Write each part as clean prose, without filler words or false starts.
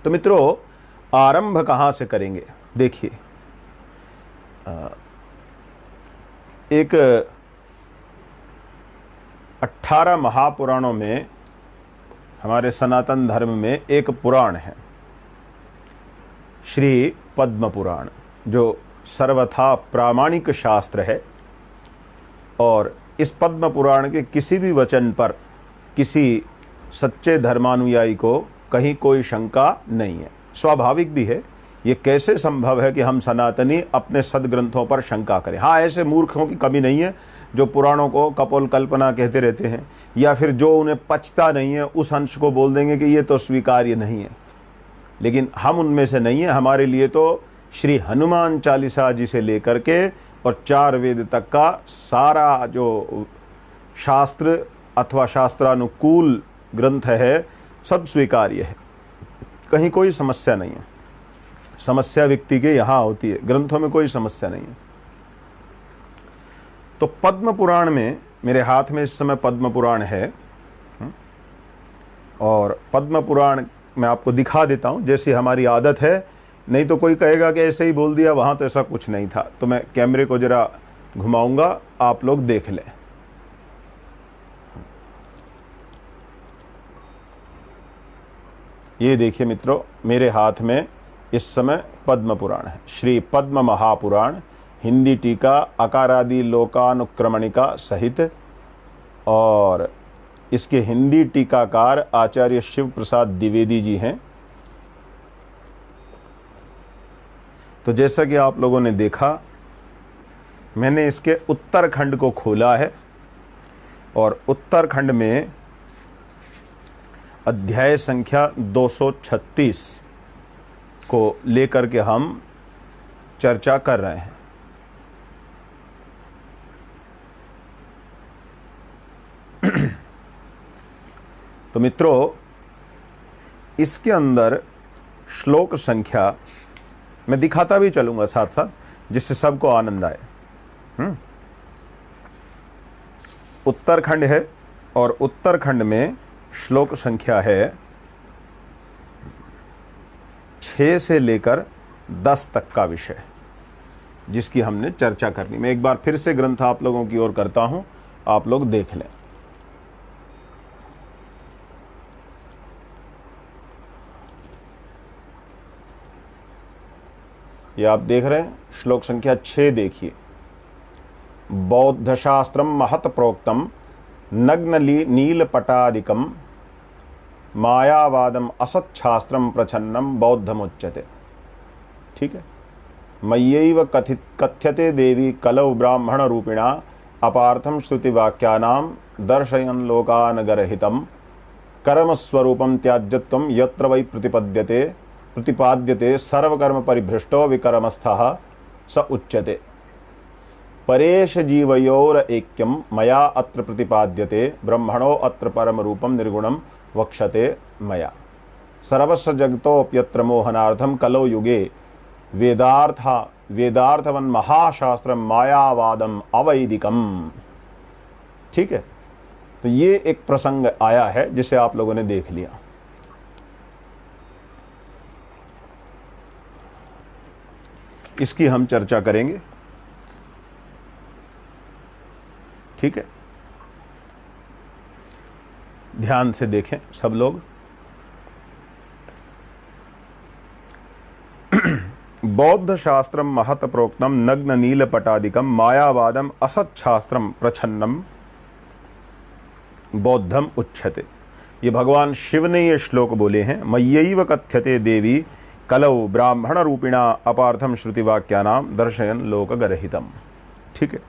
तो मित्रों, आरंभ कहाँ से करेंगे? देखिए, एक 18 महापुराणों में, हमारे सनातन धर्म में एक पुराण है, श्री पद्म पुराण, जो सर्वथा प्रामाणिक शास्त्र है। और इस पद्म पुराण के किसी भी वचन पर किसी सच्चे धर्मानुयायी को कहीं कोई शंका नहीं है। स्वाभाविक भी है। ये कैसे संभव है कि हम सनातनी अपने सदग्रंथों पर शंका करें? हाँ, ऐसे मूर्खों की कमी नहीं है जो पुराणों को कपोल कल्पना कहते रहते हैं, या फिर जो उन्हें पचता नहीं है उस अंश को बोल देंगे कि ये तो स्वीकार्य नहीं है। लेकिन हम उनमें से नहीं है। हमारे लिए तो श्री हनुमान चालीसा जी से लेकर के और 4 वेद तक का सारा जो शास्त्र अथवा शास्त्रानुकूल ग्रंथ है, सब स्वीकार्य है। कहीं कोई समस्या नहीं है। समस्या व्यक्ति के यहाँ होती है, ग्रंथों में कोई समस्या नहीं है। तो पद्म पुराण में, मेरे हाथ में इस समय पद्म पुराण है, और पद्म पुराण मैं आपको दिखा देता हूं, जैसी हमारी आदत है। नहीं तो कोई कहेगा कि ऐसे ही बोल दिया, वहां तो ऐसा कुछ नहीं था। तो मैं कैमरे को जरा घुमाऊंगा, आप लोग देख लें। ये देखिए मित्रों, मेरे हाथ में इस समय पद्म पुराण है, श्री पद्म महापुराण, हिंदी टीका अकारादि लोकानुक्रमणिका सहित। और इसके हिंदी टीकाकार आचार्य शिव प्रसाद द्विवेदी जी हैं। तो जैसा कि आप लोगों ने देखा, मैंने इसके उत्तरखंड को खोला है, और उत्तरखंड में अध्याय संख्या 236 को लेकर के हम चर्चा कर रहे हैं। तो मित्रों, इसके अंदर श्लोक संख्या मैं दिखाता भी चलूंगा साथ साथ, जिससे सबको आनंद आए। उत्तरखंड है, और उत्तरखंड में श्लोक संख्या है 6 से लेकर 10 तक का विषय, जिसकी हमने चर्चा करनी। मैं एक बार फिर से ग्रंथ आप लोगों की ओर करता हूं, आप लोग देख लें। ये आप देख रहे हैं, श्लोक संख्या 6 देखिए। बौद्ध शास्त्रम महत प्रोक्तम नग्न नीलपटादिकम मायावादम असच्छास्त्रम प्रछन्नम बौद्धमुच्यते। ठीक है। मय्यैव कथ्यते देवी कलौ ब्राह्मण रूपिणा अपार्थम श्रुतिवाक्यानां दर्शयन् लोकानगरहितं कर्मस्वरूपं त्याज्यत्वं यत्र वै प्रतिपाद्यते सर्वकर्म परिभ्रष्टो विकर्मस्थः स उच्यते। परेश जीवयोर ऐक्यम मया अत्र प्रतिपाद्यते ब्रह्मणो अत्र परम रूपम निर्गुणम वक्षते मया। सर्वस्व जगतोप्यत्र मोहनार्थम कलो युगे वेदार्थवन महाशास्त्रम मायावादम अवैदिकम। ठीक है। तो ये एक प्रसंग आया है जिसे आप लोगों ने देख लिया। इसकी हम चर्चा करेंगे। ठीक है, ध्यान से देखें सब लोग। बौद्ध शास्त्रम महत प्रोक्तम नग्न नीलपटादिकम मायावादम असच्छास्त्रम प्रछन्नम बौद्धम उच्यते। ये भगवान शिव ने ये श्लोक बोले हैं। मय्यैव कथ्यते देवी कलौ ब्राह्मण रूपिणा अपार्थम श्रुतिवाक्यानाम दर्शयन् लोकगरहितम। ठीक है।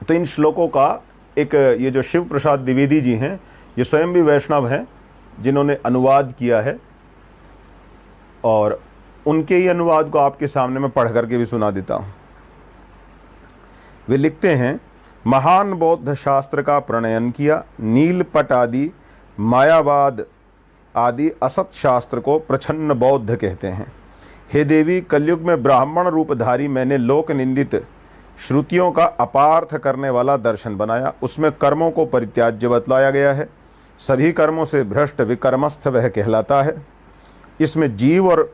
तो इन श्लोकों का एक, ये जो शिव प्रसाद द्विवेदी जी हैं, ये स्वयं भी वैष्णव हैं जिन्होंने अनुवाद किया है, और उनके ही अनुवाद को आपके सामने मैं पढ़ करके भी सुना देता हूं। वे लिखते हैं, महान बौद्ध शास्त्र का प्रणयन किया, नीलपट आदि मायावाद आदि असत शास्त्र को प्रछन्न बौद्ध कहते हैं। हे देवी, कलयुग में ब्राह्मण रूपधारी मैंने लोक निंदित श्रुतियों का अपार्थ करने वाला दर्शन बनाया। उसमें कर्मों को परित्याज्य बतलाया गया है। सभी कर्मों से भ्रष्ट विकर्मस्थ वह कहलाता है। इसमें जीव और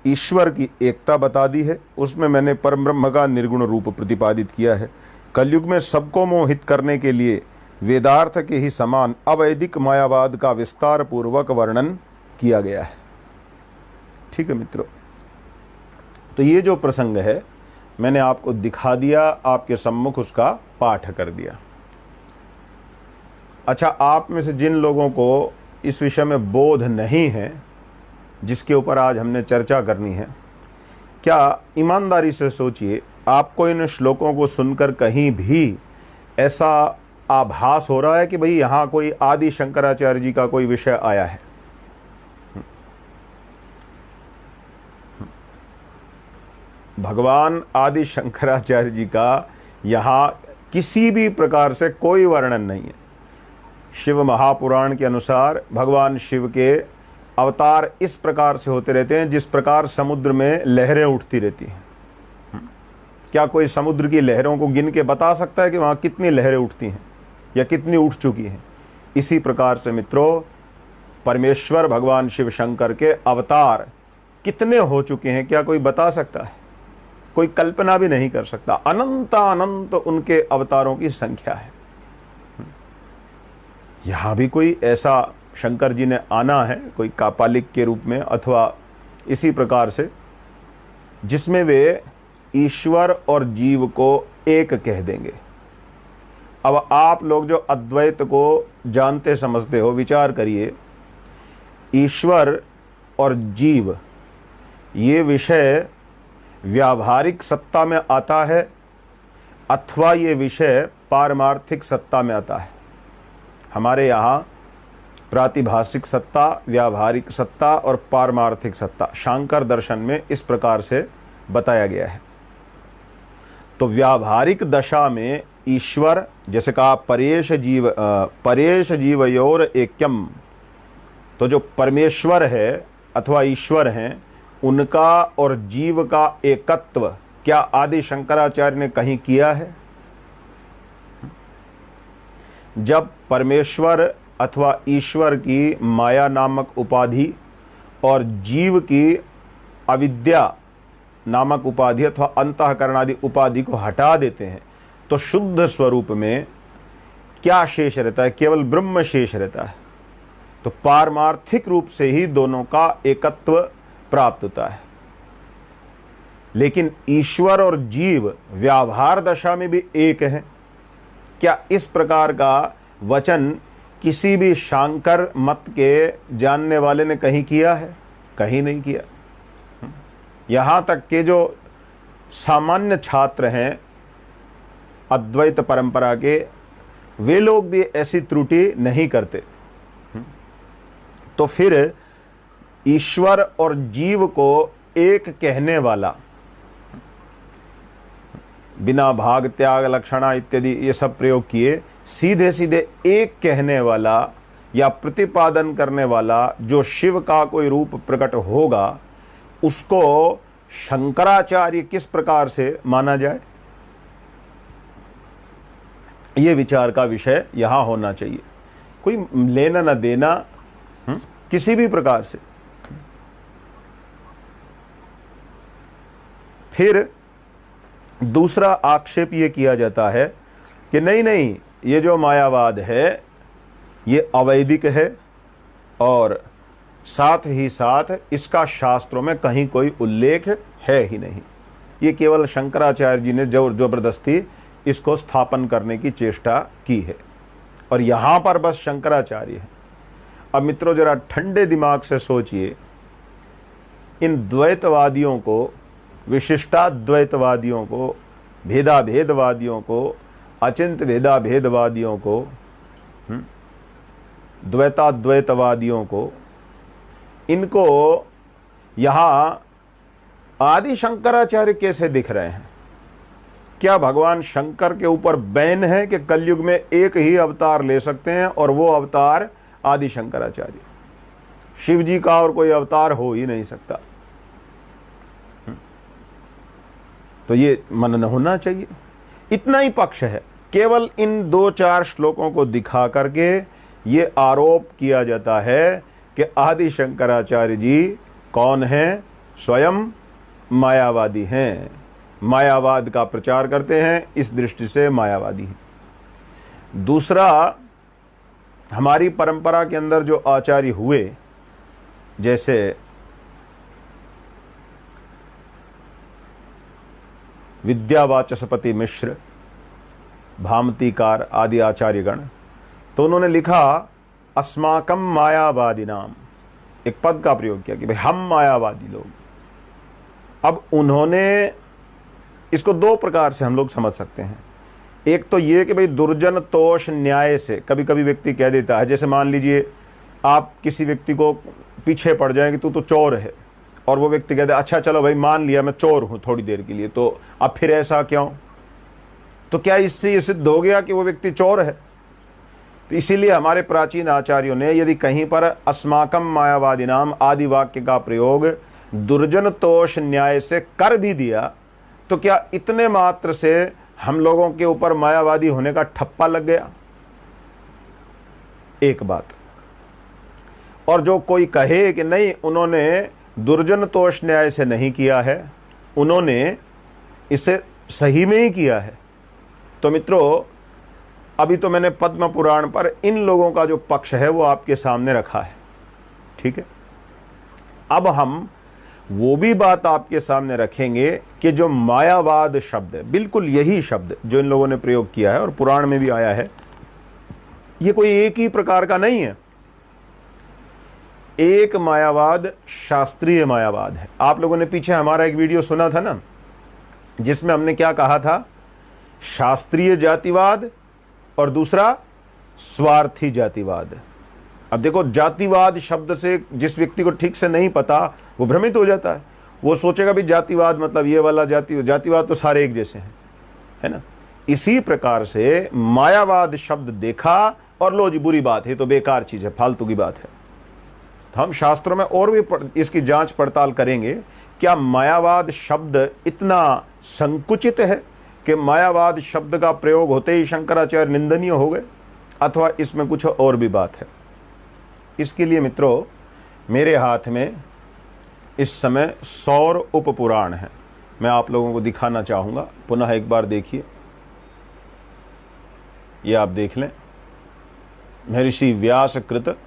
ईश्वर की एकता बता दी है, उसमें मैंने परम ब्रह्म का निर्गुण रूप प्रतिपादित किया है। कलयुग में सबको मोहित करने के लिए वेदार्थ के ही समान अवैदिक मायावाद का विस्तार पूर्वक वर्णन किया गया है। ठीक है मित्रों, तो ये जो प्रसंग है मैंने आपको दिखा दिया, आपके सम्मुख उसका पाठ कर दिया। अच्छा, आप में से जिन लोगों को इस विषय में बोध नहीं है, जिसके ऊपर आज हमने चर्चा करनी है, क्या ईमानदारी से सोचिए, आपको इन श्लोकों को सुनकर कहीं भी ऐसा आभास हो रहा है कि भाई यहाँ कोई आदि शंकराचार्य जी का कोई विषय आया है? भगवान आदि शंकराचार्य जी का यहाँ किसी भी प्रकार से कोई वर्णन नहीं है। शिव महापुराण के अनुसार भगवान शिव के अवतार इस प्रकार से होते रहते हैं जिस प्रकार समुद्र में लहरें उठती रहती हैं। क्या कोई समुद्र की लहरों को गिन के बता सकता है कि वहाँ कितनी लहरें उठती हैं या कितनी उठ चुकी हैं? इसी प्रकार से मित्रों, परमेश्वर भगवान शिव शंकर के अवतार कितने हो चुके हैं क्या कोई बता सकता है? कोई कल्पना भी नहीं कर सकता। अनंत अनंत उनके अवतारों की संख्या है। यहाँ भी कोई ऐसा शंकर जी ने आना है कोई कापालिक के रूप में अथवा इसी प्रकार से, जिसमें वे ईश्वर और जीव को एक कह देंगे। अब आप लोग जो अद्वैत को जानते समझते हो, विचार करिए, ईश्वर और जीव ये विषय व्यावहारिक सत्ता में आता है अथवा ये विषय पारमार्थिक सत्ता में आता है? हमारे यहाँ प्रातिभाषिक सत्ता, व्यावहारिक सत्ता और पारमार्थिक सत्ता शांकर दर्शन में इस प्रकार से बताया गया है। तो व्यावहारिक दशा में ईश्वर, जैसे कहा परेश जीवयोर ऐक्यम, तो जो परमेश्वर है अथवा ईश्वर हैं उनका और जीव का एकत्व क्या आदि शंकराचार्य ने कहीं किया है? जब परमेश्वर अथवा ईश्वर की माया नामक उपाधि और जीव की अविद्या नामक उपाधि अथवा अंतःकरण आदि उपाधि को हटा देते हैं तो शुद्ध स्वरूप में क्या शेष रहता है? केवल ब्रह्म शेष रहता है। तो पारमार्थिक रूप से ही दोनों का एकत्व प्राप्त होता है। लेकिन ईश्वर और जीव व्यावहार दशा में भी एक है। क्या इस प्रकार का वचन किसी भी शांकर मत के जानने वाले ने कहीं किया है? कहीं नहीं किया। यहाँ तक के जो सामान्य छात्र हैं अद्वैत परंपरा के, वे लोग भी ऐसी त्रुटि नहीं करते। तो फिर ईश्वर और जीव को एक कहने वाला, बिना भाग त्याग लक्षणा इत्यादि ये सब प्रयोग किए, सीधे सीधे एक कहने वाला या प्रतिपादन करने वाला जो शिव का कोई रूप प्रकट होगा, उसको शंकराचार्य किस प्रकार से माना जाए? ये विचार का विषय यहां होना चाहिए। कोई लेना न देना किसी भी प्रकार से। फिर दूसरा आक्षेप ये किया जाता है कि नहीं, ये जो मायावाद है ये अवैदिक है और साथ ही साथ इसका शास्त्रों में कहीं कोई उल्लेख है ही नहीं। ये केवल शंकराचार्य जी ने जबरदस्ती इसको स्थापन करने की चेष्टा की है और यहाँ पर बस शंकराचार्य है। अब मित्रों जरा ठंडे दिमाग से सोचिए, इन द्वैतवादियों को, विशिष्टाद्वैतवादियों को, भेदाभेदवादियों को, अचिंत भेदाभेदवादियों को, द्वैताद्वैतवादियों को, इनको यहाँ आदि शंकराचार्य कैसे दिख रहे हैं? क्या भगवान शंकर के ऊपर बैन है कि कलयुग में एक ही अवतार ले सकते हैं और वो अवतार आदि शंकराचार्य? शिव जी का और कोई अवतार हो ही नहीं सकता। तो ये मनन होना चाहिए। इतना ही पक्ष है। केवल इन 2-4 श्लोकों को दिखा करके ये आरोप किया जाता है कि आदि शंकराचार्य जी कौन है? स्वयं मायावादी हैं, मायावाद का प्रचार करते हैं, इस दृष्टि से मायावादी हैं। दूसरा, हमारी परंपरा के अंदर जो आचार्य हुए, जैसे विद्यावाचस्पति मिश्र, भामतीकार आदि आचार्यगण, तो उन्होंने लिखा अस्माकम मायावादी नाम, एक पद का प्रयोग किया कि भाई हम मायावादी लोग। अब उन्होंने इसको दो प्रकार से हम लोग समझ सकते हैं। एक तो ये कि भाई दुर्जन तोष न्याय से कभी कभी व्यक्ति कह देता है, जैसे मान लीजिए आप किसी व्यक्ति को पीछे पड़ जाएंगे तू तो चोर है, और वो व्यक्ति कहता है अच्छा चलो भाई मान लिया मैं चोर हूं थोड़ी देर के लिए, तो अब फिर ऐसा क्यों? तो क्या इससे ये सिद्ध हो गया कि वो व्यक्ति चोर है? तो इसीलिए हमारे प्राचीन आचार्यों ने यदि कहीं पर अस्माकम मायावादी नाम आदि वाक्य का प्रयोग दुर्जन तोष न्याय से कर भी दिया, तो क्या इतने मात्र से हम लोगों के ऊपर मायावादी होने का ठप्पा लग गया? एक बात। और जो कोई कहे कि नहीं उन्होंने दुर्जन तोष न्याय से नहीं किया है, उन्होंने इसे सही में ही किया है, तो मित्रों अभी तो मैंने पद्म पुराण पर इन लोगों का जो पक्ष है वो आपके सामने रखा है, ठीक है। अब हम वो भी बात आपके सामने रखेंगे कि जो मायावाद शब्द है, बिल्कुल यही शब्द जो इन लोगों ने प्रयोग किया है और पुराण में भी आया है, ये कोई एक ही प्रकार का नहीं है। एक मायावाद शास्त्रीय मायावाद है। आप लोगों ने पीछे हमारा एक वीडियो सुना था ना, जिसमें हमने क्या कहा था? शास्त्रीय जातिवाद और दूसरा स्वार्थी जातिवाद। अब देखो, जातिवाद शब्द से जिस व्यक्ति को ठीक से नहीं पता वो भ्रमित हो जाता है, वो सोचेगा भी जातिवाद मतलब ये वाला जातिवाद तो सारे एक जैसे हैं, है ना। इसी प्रकार से मायावाद शब्द देखा और लो जी बुरी बात है, तो बेकार चीज है, फालतू की बात है। तो हम शास्त्रों में और भी इसकी जांच पड़ताल करेंगे, क्या मायावाद शब्द इतना संकुचित है कि मायावाद शब्द का प्रयोग होते ही शंकराचार्य निंदनीय हो गए, अथवा इसमें कुछ और भी बात है। इसके लिए मित्रों मेरे हाथ में इस समय सौर उपपुराण है, मैं आप लोगों को दिखाना चाहूँगा। पुनः एक बार देखिए, ये आप देख लें, महर्षि व्यास कृत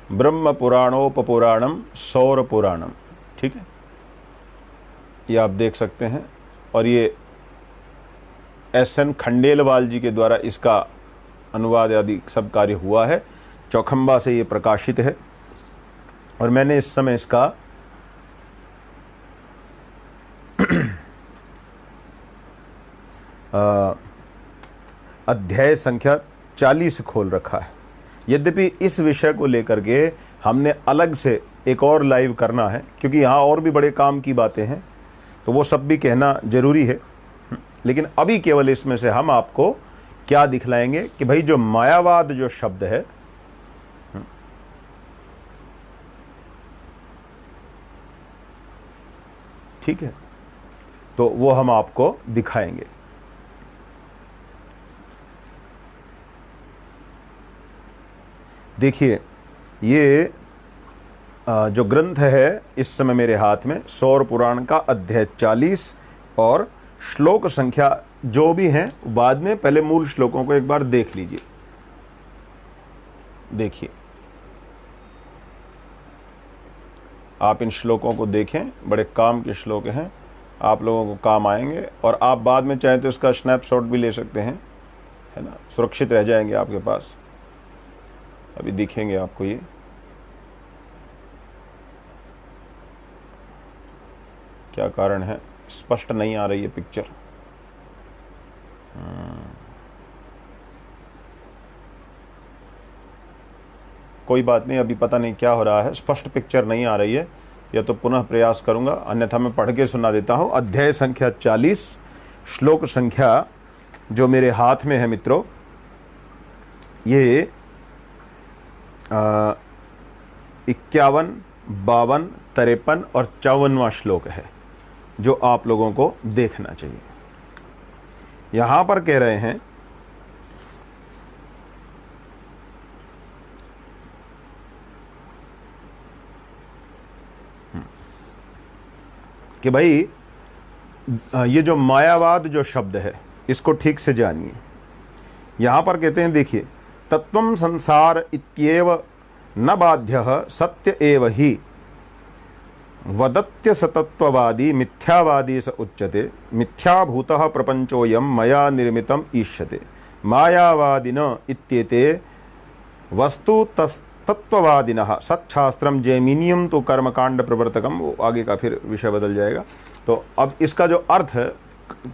ब्रह्म पुराणोपपुराणम सौर पुराणम, ठीक है, ये आप देख सकते हैं। और ये एस.एन. खंडेलवाल जी के द्वारा इसका अनुवाद आदि सब कार्य हुआ है, चौखंबा से ये प्रकाशित है। और मैंने इस समय इसका अध्याय संख्या 40 खोल रखा है। यद्यपि इस विषय को लेकर के हमने अलग से एक और लाइव करना है, क्योंकि यहाँ और भी बड़े काम की बातें हैं, तो वो सब भी कहना जरूरी है। लेकिन अभी केवल इसमें से हम आपको क्या दिखलाएंगे कि भाई जो मायावाद जो शब्द है, ठीक है, तो वो हम आपको दिखाएंगे। देखिए, ये जो ग्रंथ है इस समय मेरे हाथ में, सौर पुराण का अध्याय 40 और श्लोक संख्या जो भी हैं बाद में, पहले मूल श्लोकों को एक बार देख लीजिए। देखिए, आप इन श्लोकों को देखें, बड़े काम के श्लोक हैं, आप लोगों को काम आएंगे। और आप बाद में चाहे तो इसका स्नैपशॉट भी ले सकते हैं, है ना, सुरक्षित रह जाएंगे आपके पास। अभी दिखेंगे आपको ये, क्या कारण है स्पष्ट नहीं आ रही है पिक्चर। कोई बात नहीं, अभी पता नहीं क्या हो रहा है, स्पष्ट पिक्चर नहीं आ रही है, या तो पुनः प्रयास करूंगा, अन्यथा मैं पढ़ के सुना देता हूं। अध्याय संख्या 40 श्लोक संख्या जो मेरे हाथ में है मित्रों, ये 51, 52, 53 और 54वां श्लोक है जो आप लोगों को देखना चाहिए। यहां पर कह रहे हैं, कि भाई ये जो मायावाद जो शब्द है इसको ठीक से जानिए। यहां पर कहते हैं, देखिए, तत्वम संसार इत्येव न बाध्यः सत्य एव ही वदत्य सतत्ववादी मिथ्यावादी स उच्यते मिथ्याभूतः प्रपंचोऽयं मया निर्मितम् ईष्यते मायावादिन इत्येते वस्तु तत्ववादिनः सच्छास्त्रम जैमिनियम तो कर्मकांड प्रवर्तकम। वो आगे का फिर विषय बदल जाएगा। तो अब इसका जो अर्थ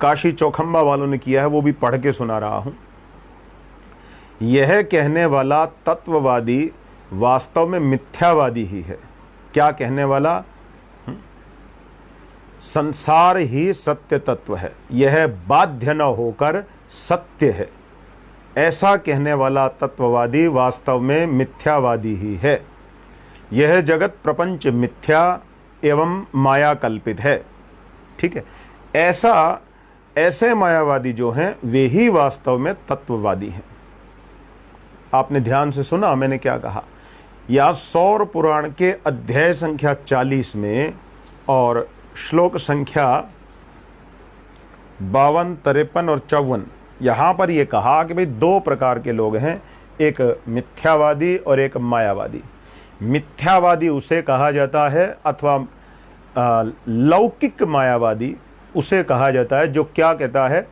काशी चौखंबा वालों ने किया है वो भी पढ़ के सुना रहा हूं। यह कहने वाला तत्ववादी वास्तव में मिथ्यावादी ही है। क्या कहने वाला? संसार ही सत्य तत्व है, यह बाध्य न होकर सत्य है, ऐसा कहने वाला तत्ववादी वास्तव में मिथ्यावादी ही है। यह जगत प्रपंच मिथ्या एवं माया कल्पित है। ठीक है, ऐसे मायावादी जो हैं वे ही वास्तव में तत्ववादी हैं। आपने ध्यान से सुना मैंने क्या कहा? या सौर पुराण के अध्याय संख्या 40 में और श्लोक संख्या 52, 53 और 54 यहां पर यह कहा कि भाई दो प्रकार के लोग हैं, एक मिथ्यावादी और एक मायावादी। मिथ्यावादी उसे कहा जाता है अथवा लौकिक मायावादी उसे कहा जाता है जो क्या कहता है?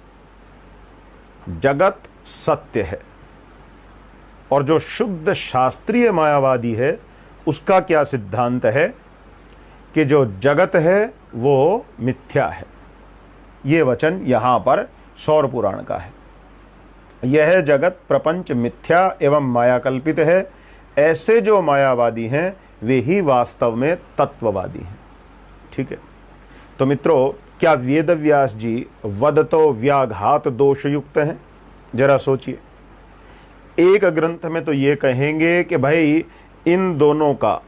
जगत सत्य है। और जो शुद्ध शास्त्रीय मायावादी है उसका क्या सिद्धांत है कि जो जगत है वो मिथ्या है। ये वचन यहां पर सौर पुराण का है। यह जगत प्रपंच मिथ्या एवं माया कल्पित है। ऐसे जो मायावादी हैं वे ही वास्तव में तत्ववादी हैं। ठीक है, तो मित्रों, क्या वेदव्यास जी वदतो व्याघात दोष युक्त हैं? जरा सोचिए। एक ग्रंथ में तो ये कहेंगे कि भाई इन दोनों का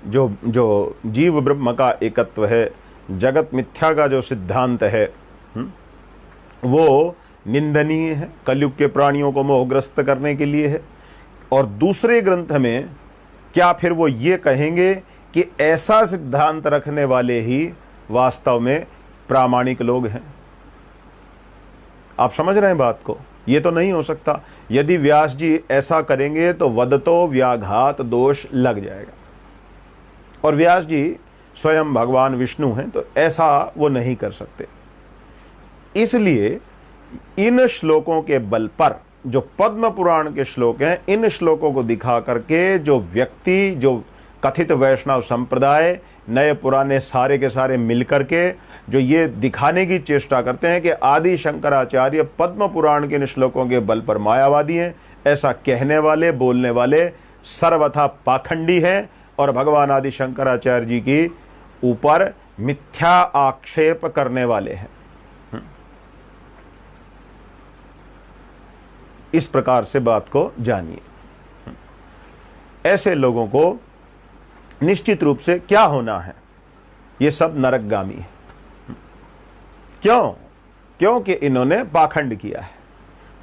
जो जीव ब्रह्म का एकत्व है, जगत मिथ्या का जो सिद्धांत है वो निंदनीय है, कलयुग के प्राणियों को मोहग्रस्त करने के लिए है। और दूसरे ग्रंथ में क्या फिर वो ये कहेंगे कि ऐसा सिद्धांत रखने वाले ही वास्तव में प्रामाणिक लोग हैं? आप समझ रहे हैं बात को? ये तो नहीं हो सकता। यदि व्यास जी ऐसा करेंगे तो वदतो व्याघात दोष लग जाएगा। और व्यास जी स्वयं भगवान विष्णु हैं, तो ऐसा वो नहीं कर सकते। इसलिए इन श्लोकों के बल पर, जो पद्म पुराण के श्लोक हैं, इन श्लोकों को दिखा करके जो व्यक्ति, जो कथित वैष्णव संप्रदाय, नए पुराने सारे के सारे मिलकर के जो ये दिखाने की चेष्टा करते हैं कि आदि शंकराचार्य पद्म पुराण के इन श्लोकों के बल पर मायावादी हैं, ऐसा कहने वाले, बोलने वाले सर्वथा पाखंडी हैं और भगवान आदि शंकराचार्य जी की ऊपर मिथ्या आक्षेप करने वाले हैं। इस प्रकार से बात को जानिए। ऐसे लोगों को निश्चित रूप से क्या होना है? ये सब नरकगामी है। क्यों? क्योंकि इन्होंने पाखंड किया है,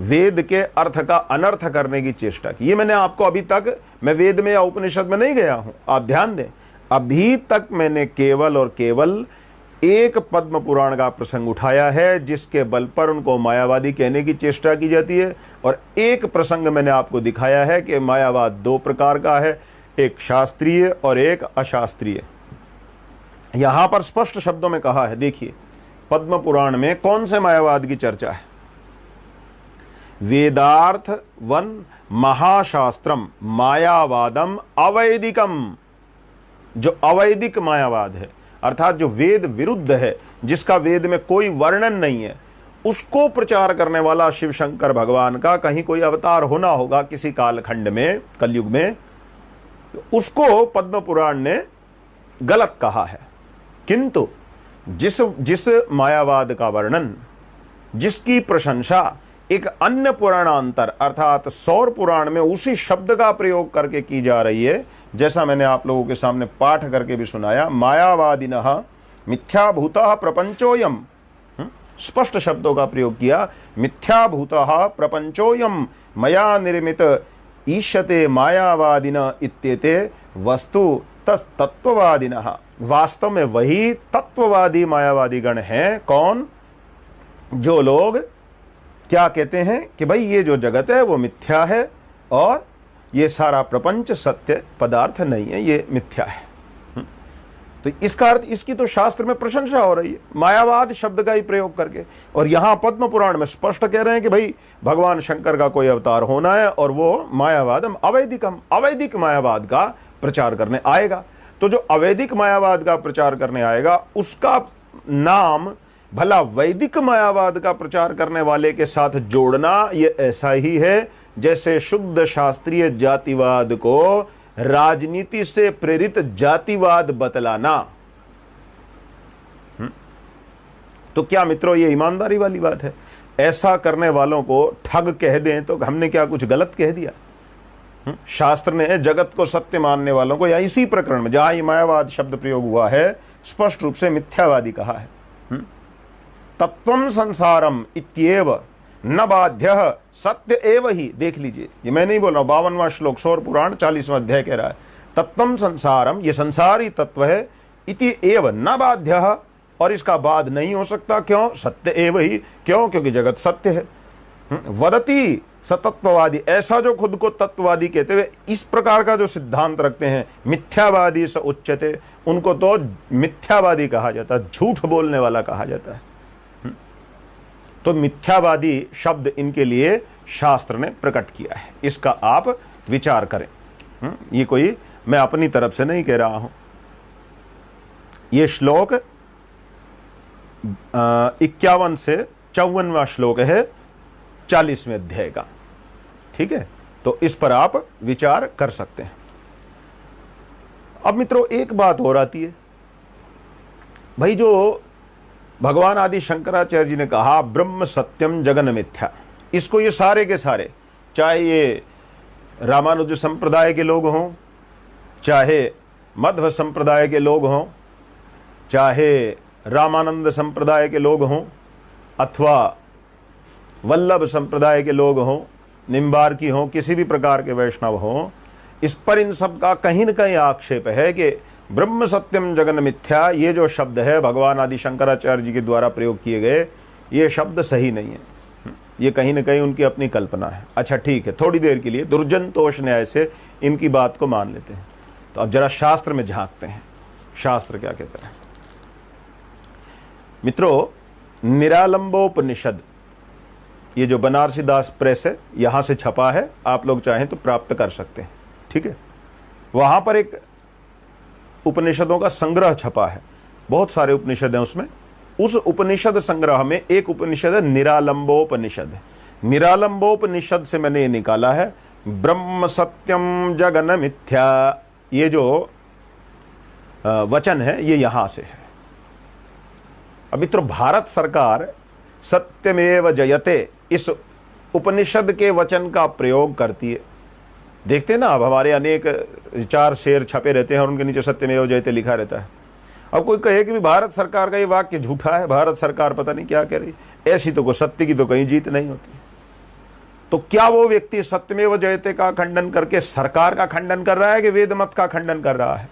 वेद के अर्थ का अनर्थ करने की चेष्टा की। ये मैंने आपको अभी तक, मैं वेद में या उपनिषद में नहीं गया हूं, आप ध्यान दें, अभी तक मैंने केवल और केवल एक पद्म पुराण का प्रसंग उठाया है जिसके बल पर उनको मायावादी कहने की चेष्टा की जाती है। और एक प्रसंग मैंने आपको दिखाया है कि मायावाद दो प्रकार का है, एक शास्त्रीय और एक अशास्त्रीय। यहां पर स्पष्ट शब्दों में कहा है, देखिए पद्म पुराण में कौन से मायावाद की चर्चा है? वेदार्थ वन महाशास्त्रम मायावादम अवैदिकम। जो अवैदिक मायावाद है, अर्थात जो वेद विरुद्ध है, जिसका वेद में कोई वर्णन नहीं है, उसको प्रचार करने वाला शिव शंकर भगवान का कहीं कोई अवतार होना होगा किसी कालखंड में, कलयुग में, उसको पद्म पुराण ने गलत कहा है। किंतु जिस मायावाद का वर्णन, जिसकी प्रशंसा एक अन्य पुराणांतर अर्थात सौर पुराण में उसी शब्द का प्रयोग करके की जा रही है, जैसा मैंने आप लोगों के सामने पाठ करके भी सुनाया, मायावादिनः मिथ्याभूतः प्रपंचोयम, स्पष्ट शब्दों का प्रयोग किया, मिथ्याभूतः प्रपंचोयम मया निर्मित ईष्यते मायावादिन इत्येते वस्तु तत्त्ववादिनः, वास्तव में वही तत्ववादी मायावादी गण हैं। कौन? जो लोग क्या कहते हैं कि भाई ये जो जगत है वो मिथ्या है और ये सारा प्रपंच सत्य पदार्थ नहीं है, ये मिथ्या है। तो इसका अर्थ, इसकी तो शास्त्र में प्रशंसा हो रही है मायावाद शब्द का ही प्रयोग करके। और यहां पद्म पुराण में स्पष्ट कह रहे हैं कि भाई भगवान शंकर का कोई अवतार होना है और वो मायावाद, हम अवैदिक मायावाद का प्रचार करने आएगा। तो जो अवैदिक मायावाद का प्रचार करने आएगा उसका नाम भला वैदिक मायावाद का प्रचार करने वाले के साथ जोड़ना, ये ऐसा ही है जैसे शुद्ध शास्त्रीय जातिवाद को राजनीति से प्रेरित जातिवाद बतलाना। तो क्या मित्रों ये ईमानदारी वाली बात है? ऐसा करने वालों को ठग कह दें तो हमने क्या कुछ गलत कह दिया? शास्त्र ने जगत को सत्य मानने वालों को, या इसी प्रकरण में जहां ये मायावाद शब्द प्रयोग हुआ है, स्पष्ट रूप से मिथ्यावादी कहा है। तत्वम संसारम इत्येव न बाध्य सत्य एव ही। देख लीजिए, ये मैं नहीं बोल रहा हूं, 52वां श्लोक सौर पुराण 40वां अध्याय कह रहा है तत्वम संसारम, ये संसारी तत्व है, इति एव न बाध्य, और इसका बाद नहीं हो सकता। क्यों? सत्य एव ही। क्यों? क्योंकि जगत सत्य है। वदति सतत्ववादी, ऐसा जो खुद को तत्ववादी कहते हुए इस प्रकार का जो सिद्धांत रखते हैं, मिथ्यावादी स उच्यते, उनको तो मिथ्यावादी कहा जाता है, झूठ बोलने वाला कहा जाता है। तो मिथ्यावादी शब्द इनके लिए शास्त्र ने प्रकट किया है, इसका आप विचार करें। ये कोई मैं अपनी तरफ से नहीं कह रहा हूं। ये श्लोक 51 से 54वां श्लोक है 40वें अध्याय का। ठीक है, तो इस पर आप विचार कर सकते हैं। अब मित्रों एक बात और आती है, भाई जो भगवान आदि शंकराचार्य जी ने कहा ब्रह्म सत्यम जगन मिथ्या, इसको ये सारे के सारे, चाहे ये रामानुज संप्रदाय के लोग हों, चाहे मध्व संप्रदाय के लोग हों, चाहे रामानंद संप्रदाय के लोग हों, अथवा वल्लभ संप्रदाय के लोग हों, निम्बार की हों, किसी भी प्रकार के वैष्णव हों, इस पर इन सब का कहीं न कहीं आक्षेप है कि ब्रह्म सत्यम जगन मिथ्या, ये जो शब्द है भगवान आदि शंकराचार्य जी के द्वारा प्रयोग किए गए, ये शब्द सही नहीं है, ये कहीं न कहीं उनकी अपनी कल्पना है। अच्छा ठीक है, थोड़ी देर के लिए दुर्जनतोष न्याय से इनकी बात को मान लेते हैं। तो अब जरा शास्त्र में झांकते हैं, शास्त्र क्या कहता है। मित्रों, निरालंबोपनिषद, ये जो बनारसी दास प्रेस है यहां से छपा है, आप लोग चाहें तो प्राप्त कर सकते हैं। ठीक है, वहां पर एक उपनिषदों का संग्रह छपा है, बहुत सारे उपनिषद हैं उसमें। उस उपनिषद संग्रह में एक उपनिषद है निरालंबोपनिषद। निरालंबोपनिषद से मैंने ये निकाला है ब्रह्म सत्यम जगन मिथ्या, ये जो वचन है ये यहां से है। अब मित्रों, भारत सरकार सत्यमेव जयते इस उपनिषद के वचन का प्रयोग करती है। देखते हैं ना, अब हमारे अनेक 4 शेर छपे रहते हैं और उनके नीचे सत्यमेव जयते लिखा रहता है। अब कोई कहे कि भी भारत सरकार का ये वाक्य झूठा है, भारत सरकार पता नहीं क्या कह रही, ऐसी तो कोई सत्य की तो कहीं जीत नहीं होती। तो क्या वो व्यक्ति सत्यमेव जयते का खंडन करके सरकार का खंडन कर रहा है कि वेद मत का खंडन कर रहा है?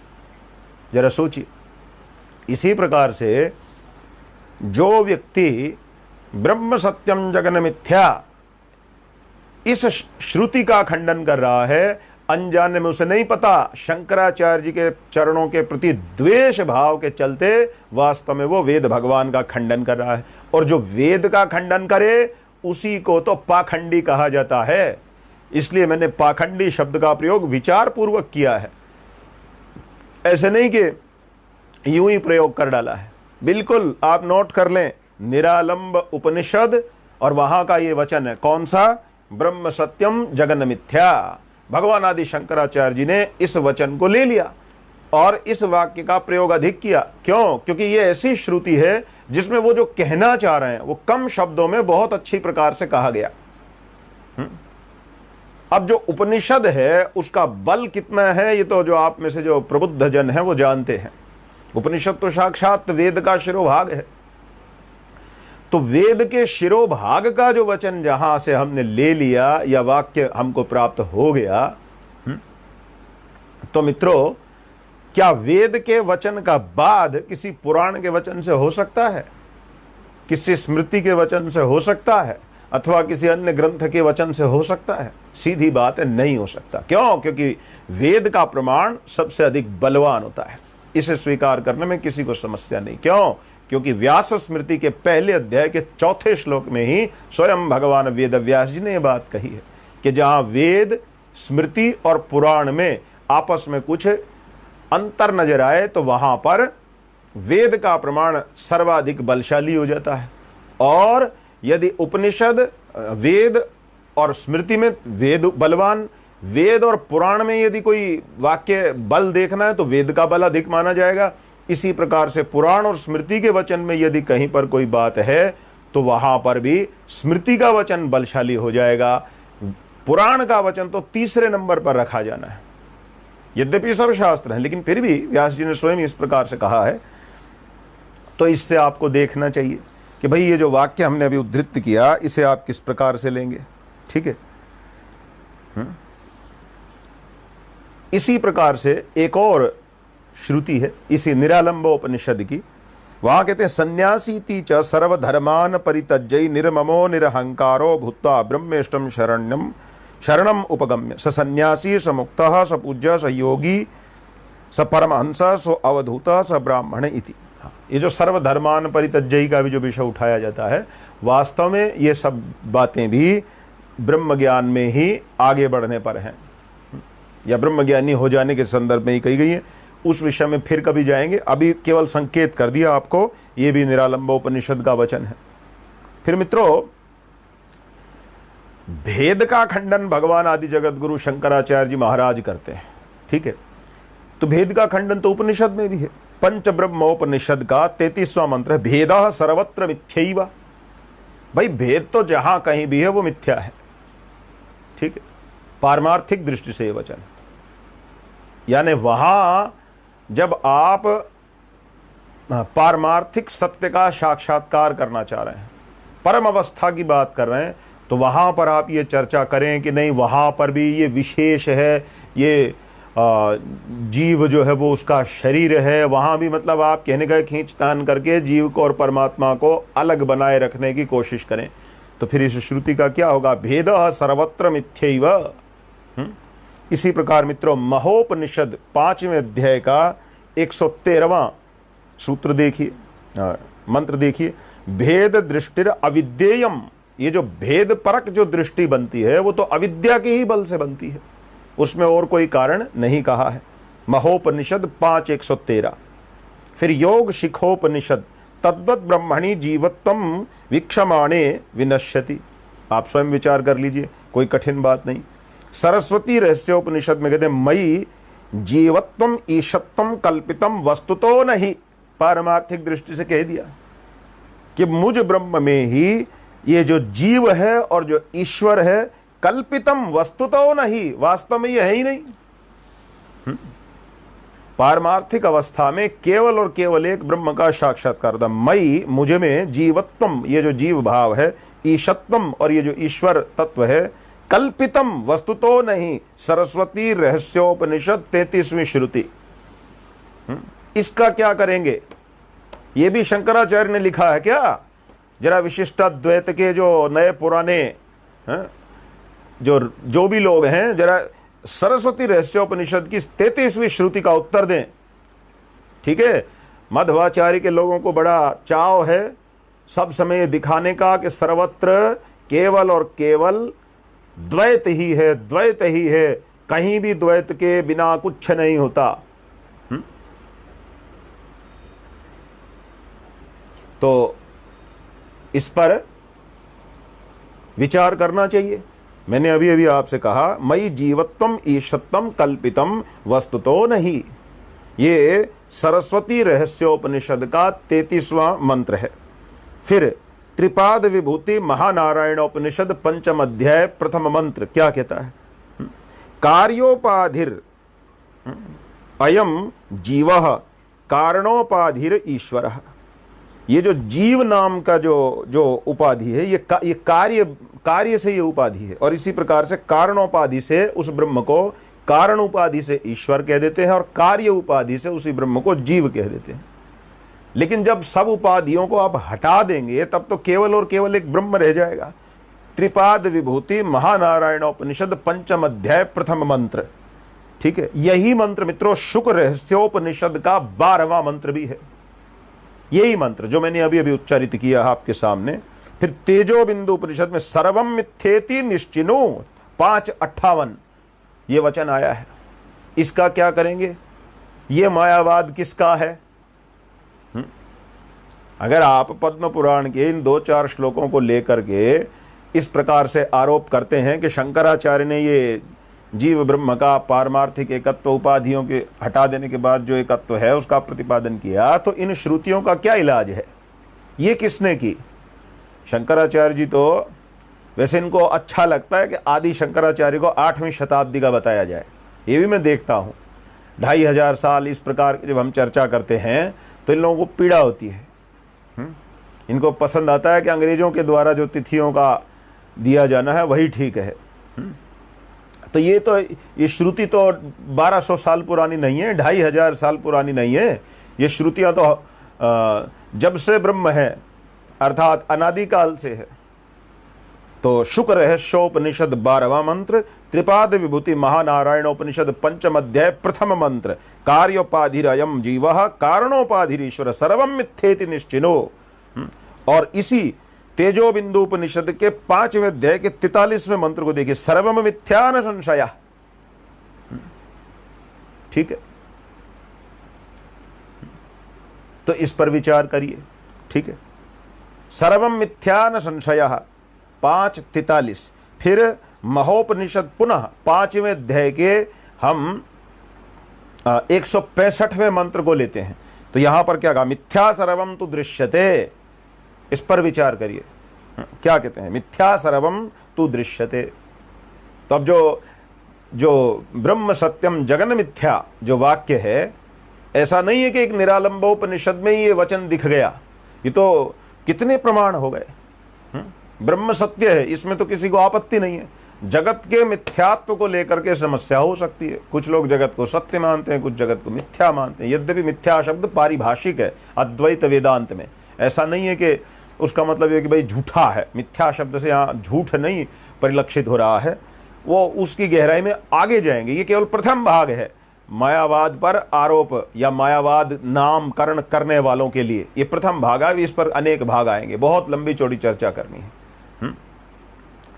जरा सोचिए। इसी प्रकार से जो व्यक्ति ब्रह्म सत्यम जगन मिथ्या इस श्रुति का खंडन कर रहा है, अनजाने में, उसे नहीं पता, शंकराचार्य जी के चरणों के प्रति द्वेष भाव के चलते वास्तव में वो वेद भगवान का खंडन कर रहा है। और जो वेद का खंडन करे उसी को तो पाखंडी कहा जाता है। इसलिए मैंने पाखंडी शब्द का प्रयोग विचार पूर्वक किया है, ऐसे नहीं कि यूं ही प्रयोग कर डाला है। बिल्कुल आप नोट कर लें, निरालंब उपनिषद और वहां का ये वचन है, कौन सा? ब्रह्म सत्यम जगन मिथ्या। भगवान आदि शंकराचार्य जी ने इस वचन को ले लिया और इस वाक्य का प्रयोग अधिक किया। क्यों? क्योंकि ये ऐसी श्रुति है जिसमें वो जो कहना चाह रहे हैं वो कम शब्दों में बहुत अच्छी प्रकार से कहा गया। अब जो उपनिषद है उसका बल कितना है ये तो जो आप में से जो प्रबुद्ध जन है वो जानते हैं। उपनिषद तो साक्षात वेद का शिरोभाग है। तो वेद के शिरोभाग का जो वचन जहां से हमने ले लिया या वाक्य हमको प्राप्त हो गया, तो मित्रों क्या वेद के वचन का बाद किसी पुराण के वचन से हो सकता है? किसी स्मृति के वचन से हो सकता है? अथवा किसी अन्य ग्रंथ के वचन से हो सकता है? सीधी बात है, नहीं हो सकता। क्यों? क्योंकि वेद का प्रमाण सबसे अधिक बलवान होता है। इसे स्वीकार करने में किसी को समस्या नहीं। क्यों? क्योंकि व्यास स्मृति के पहले अध्याय के 4 श्लोक में ही स्वयं भगवान वेद व्यास जी ने यह बात कही है कि जहां वेद, स्मृति और पुराण में आपस में कुछ अंतर नजर आए तो वहां पर वेद का प्रमाण सर्वाधिक बलशाली हो जाता है। और यदि उपनिषद, वेद और स्मृति में वेद बलवान, वेद और पुराण में यदि कोई वाक्य बल देखना है तो वेद का बल अधिक माना जाएगा। इसी प्रकार से पुराण और स्मृति के वचन में यदि कहीं पर कोई बात है तो वहां पर भी स्मृति का वचन बलशाली हो जाएगा। पुराण का वचन तो तीसरे नंबर पर रखा जाना है। यद्यपि सब शास्त्र हैं, लेकिन फिर भी व्यास जी ने स्वयं इस प्रकार से कहा है। तो इससे आपको देखना चाहिए कि भाई ये जो वाक्य हमने अभी उद्धृत किया, इसे आप किस प्रकार से लेंगे। ठीक है। इसी प्रकार से एक और श्रुति है इसी निरालंबोपनिषद की। वहां कहते हैं सन्यासीति च सर्वधर्मान परित्यज्य निर्ममो निरहंकारो भूत्वा ब्रह्मेष्टम शरणम उपगम्य स सन्यासी स मुक्तः स पूज्य स योगी स परमहंस सो अवधूत स ब्राह्मण इति। ये जो सर्वधर्मान परित्यज्य का भी जो विषय उठाया जाता है, वास्तव में ये सब बातें भी ब्रह्म ज्ञान में ही आगे बढ़ने पर हैं या ब्रह्मज्ञानी हो जाने के संदर्भ में ही कही गई है। उस विषय में फिर कभी जाएंगे, अभी केवल संकेत कर दिया आपको, ये भी निरालंबोपनिषद का वचन है। फिर मित्रों, भेद का खंडन भगवान आदि जगत गुरु शंकराचार्य जी महाराज करते हैं। ठीक है। तो भेद का खंडन तो उपनिषद में भी है। पंच ब्रह्मोपनिषद का 33वां मंत्र है, भेदः सर्वत्र मिथ्यैव। भाई भेद तो जहां कहीं भी है वो मिथ्या है। ठीक है। पारमार्थिक दृष्टि से ये वचन, यानी वहां जब आप पारमार्थिक सत्य का साक्षात्कार करना चाह रहे हैं, परम अवस्था की बात कर रहे हैं, तो वहां पर आप ये चर्चा करें कि नहीं वहां पर भी ये विशेष है, ये जीव जो है वो उसका शरीर है, वहां भी मतलब आप कहने का खींचतान करके जीव को और परमात्मा को अलग बनाए रखने की कोशिश करें, तो फिर इस श्रुति का क्या होगा? भेदः सर्वत्र मिथ्यैव। इसी प्रकार मित्रों, महोपनिषद 5वें अध्याय का 113वां सूत्र देखिए, मंत्र देखिए, भेद दृष्टिर अविद्येयम। ये जो भेद परक जो दृष्टि बनती है वो तो अविद्या के ही बल से बनती है, उसमें और कोई कारण नहीं कहा है। महोपनिषद 5:113। फिर योग शिखोपनिषद तद्वत ब्रह्मणि जीवत्वम वीक्षमाणे विनश्यति। आप स्वयं विचार कर लीजिए, कोई कठिन बात नहीं। सरस्वती रहस्योपनिषद में कहते हैं मयि जीवत्वम ईशत्वम कल्पितम वस्तुतो नहीं। पारमार्थिक दृष्टि से कह दिया कि मुझ ब्रह्म में ही ये जो जीव है और जो ईश्वर है, कल्पितम वस्तुतो नहीं, वास्तव में ये है ही नहीं। पारमार्थिक अवस्था में केवल और केवल एक ब्रह्म का साक्षात्कार होता। मई मुझ में जीवत्वम, ये जो जीव भाव है, ईशत्वम और ये जो ईश्वर तत्व है, कल्पितम वस्तुतो नहीं। सरस्वती रहस्योपनिषद 33वीं श्रुति। इसका क्या करेंगे? ये भी शंकराचार्य ने लिखा है क्या? जरा विशिष्टाद्वैत के जो नए पुराने जो भी लोग हैं, जरा सरस्वती रहस्योपनिषद की 33वीं श्रुति का उत्तर दें। ठीक है। मध्वाचार्य के लोगों को बड़ा चाव है सब समय दिखाने का कि सर्वत्र केवल और केवल द्वैत ही है, द्वैत ही है, कहीं भी द्वैत के बिना कुछ नहीं होता। तो इस पर विचार करना चाहिए। मैंने अभी अभी आपसे कहा मयि जीवत्वम ईशत्वम कल्पितम वस्तुतो नहीं। ये सरस्वती रहस्योपनिषद का 33वां मंत्र है। फिर त्रिपाद विभूति महानारायणोपनिषद 5म अध्याय 1म मंत्र क्या कहता है? कार्योपाधिर अयम जीवः कारणोपाधिर ईश्वरः। ये जो जीव नाम का जो उपाधि है, ये कार्य से ये उपाधि है, और इसी प्रकार से कारणोपाधि से उस ब्रह्म को कारण उपाधि से ईश्वर कह देते हैं और कार्य उपाधि से उसी ब्रह्म को जीव कह देते हैं। लेकिन जब सब उपाधियों को आप हटा देंगे तब तो केवल और केवल एक ब्रह्म रह जाएगा। त्रिपाद विभूति महानारायण उपनिषद पंचम अध्याय प्रथम मंत्र, ठीक है, यही मंत्र मित्रों शुक्र रहस्योपनिषद का 12वां मंत्र भी है। यही मंत्र जो मैंने अभी अभी उच्चारित किया आपके सामने। फिर तेजो बिंदु उपनिषद में सर्वम मिथ्येति निश्चिनो 5:58 ये वचन आया है। इसका क्या करेंगे? ये मायावाद किसका है? अगर आप पद्म पुराण के इन 2-4 श्लोकों को लेकर के इस प्रकार से आरोप करते हैं कि शंकराचार्य ने ये जीव ब्रह्म का पारमार्थिक एकत्व उपाधियों के हटा देने के बाद जो एकत्व है उसका प्रतिपादन किया, तो इन श्रुतियों का क्या इलाज है? ये किसने की? शंकराचार्य जी तो वैसे इनको अच्छा लगता है कि आदि शंकराचार्य को 8वीं शताब्दी का बताया जाए। ये भी मैं देखता हूँ 2500 साल इस प्रकार जब हम चर्चा करते हैं तो इन लोगों को पीड़ा होती है। इनको पसंद आता है कि अंग्रेजों के द्वारा जो तिथियों का दिया जाना है वही ठीक है। तो ये श्रुति तो 1200 साल पुरानी नहीं है, 2500 साल पुरानी नहीं है। ये श्रुतियां तो जब से ब्रह्म है अर्थात अनादिकाल से है। तो शुक्र रहस्योपनिषद 12वां मंत्र, त्रिपाद विभूति महानारायणोपनिषद पंचम अध्याय प्रथम मंत्र, कार्योपाधिरयम जीवः कारणोपाधिरीश्वर सर्वम मिथ्येति निश्चिनो। और इसी तेजो बिंदु उपनिषद के 5वें अध्याय के 43वें मंत्र को देखिए, सर्वम मिथ्या न संशय। ठीक है, तो इस पर विचार करिए। ठीक है, सर्वम मिथ्या न संशय 5:43। फिर महोपनिषद पुनः 5वें अध्याय के हम 165वें मंत्र को लेते हैं। तो यहां पर क्या कहा? मिथ्या सर्वम तु दृश्यते। इस पर विचार करिए, क्या कहते हैं? मिथ्या सर्वम तु दृश्यते। तो अब जो ब्रह्म सत्यम जगन मिथ्या जो वाक्य है, ऐसा नहीं है कि एक निरालंबोपनिषद में ये वचन दिख गया। ये तो कितने प्रमाण हो गए। ब्रह्म सत्य है, इसमें तो किसी को आपत्ति नहीं है। जगत के मिथ्यात्व को लेकर के समस्या हो सकती है। कुछ लोग जगत को सत्य मानते हैं, कुछ जगत को मिथ्या मानते हैं। यद्यपि मिथ्या शब्द पारिभाषिक है अद्वैत वेदांत में, ऐसा नहीं है कि उसका मतलब ये कि भाई झूठा है। मिथ्या शब्द से यहाँ झूठ नहीं परिलक्षित हो रहा है, वो उसकी गहराई में आगे जाएंगे। ये केवल प्रथम भाग है मायावाद पर आरोप या मायावाद नामकरण करने वालों के लिए। ये प्रथम भाग है, इस पर अनेक भाग आएंगे, बहुत लंबी चौड़ी चर्चा करनी है।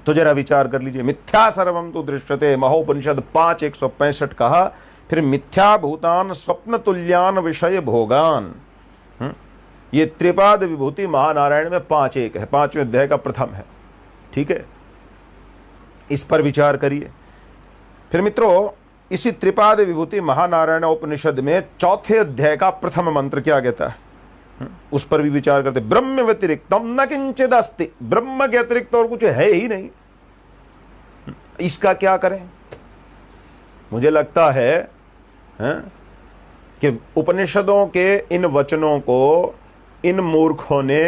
तो जरा विचार कर लीजिए। मिथ्या सर्वम तु दृश्यते महोपनिषद 5:165 कहा। फिर मिथ्या भूतान स्वप्न तुल्यान विषय भोगान, ये त्रिपाद विभूति महानारायण में 5:1 है, 5वें अध्याय का प्रथम है। ठीक है, इस पर विचार करिए। फिर मित्रों इसी त्रिपाद विभूति महानारायण उपनिषद में 4थे अध्याय का प्रथम मंत्र क्या कहता है, उस पर भी विचार करते। ब्रह्म व्यतिरिक्तम न किंचिद अस्ति, ब्रह्म के अतिरिक्त और कुछ है ही नहीं। इसका क्या करें? मुझे लगता है कि उपनिषदों के इन वचनों को इन मूर्खों ने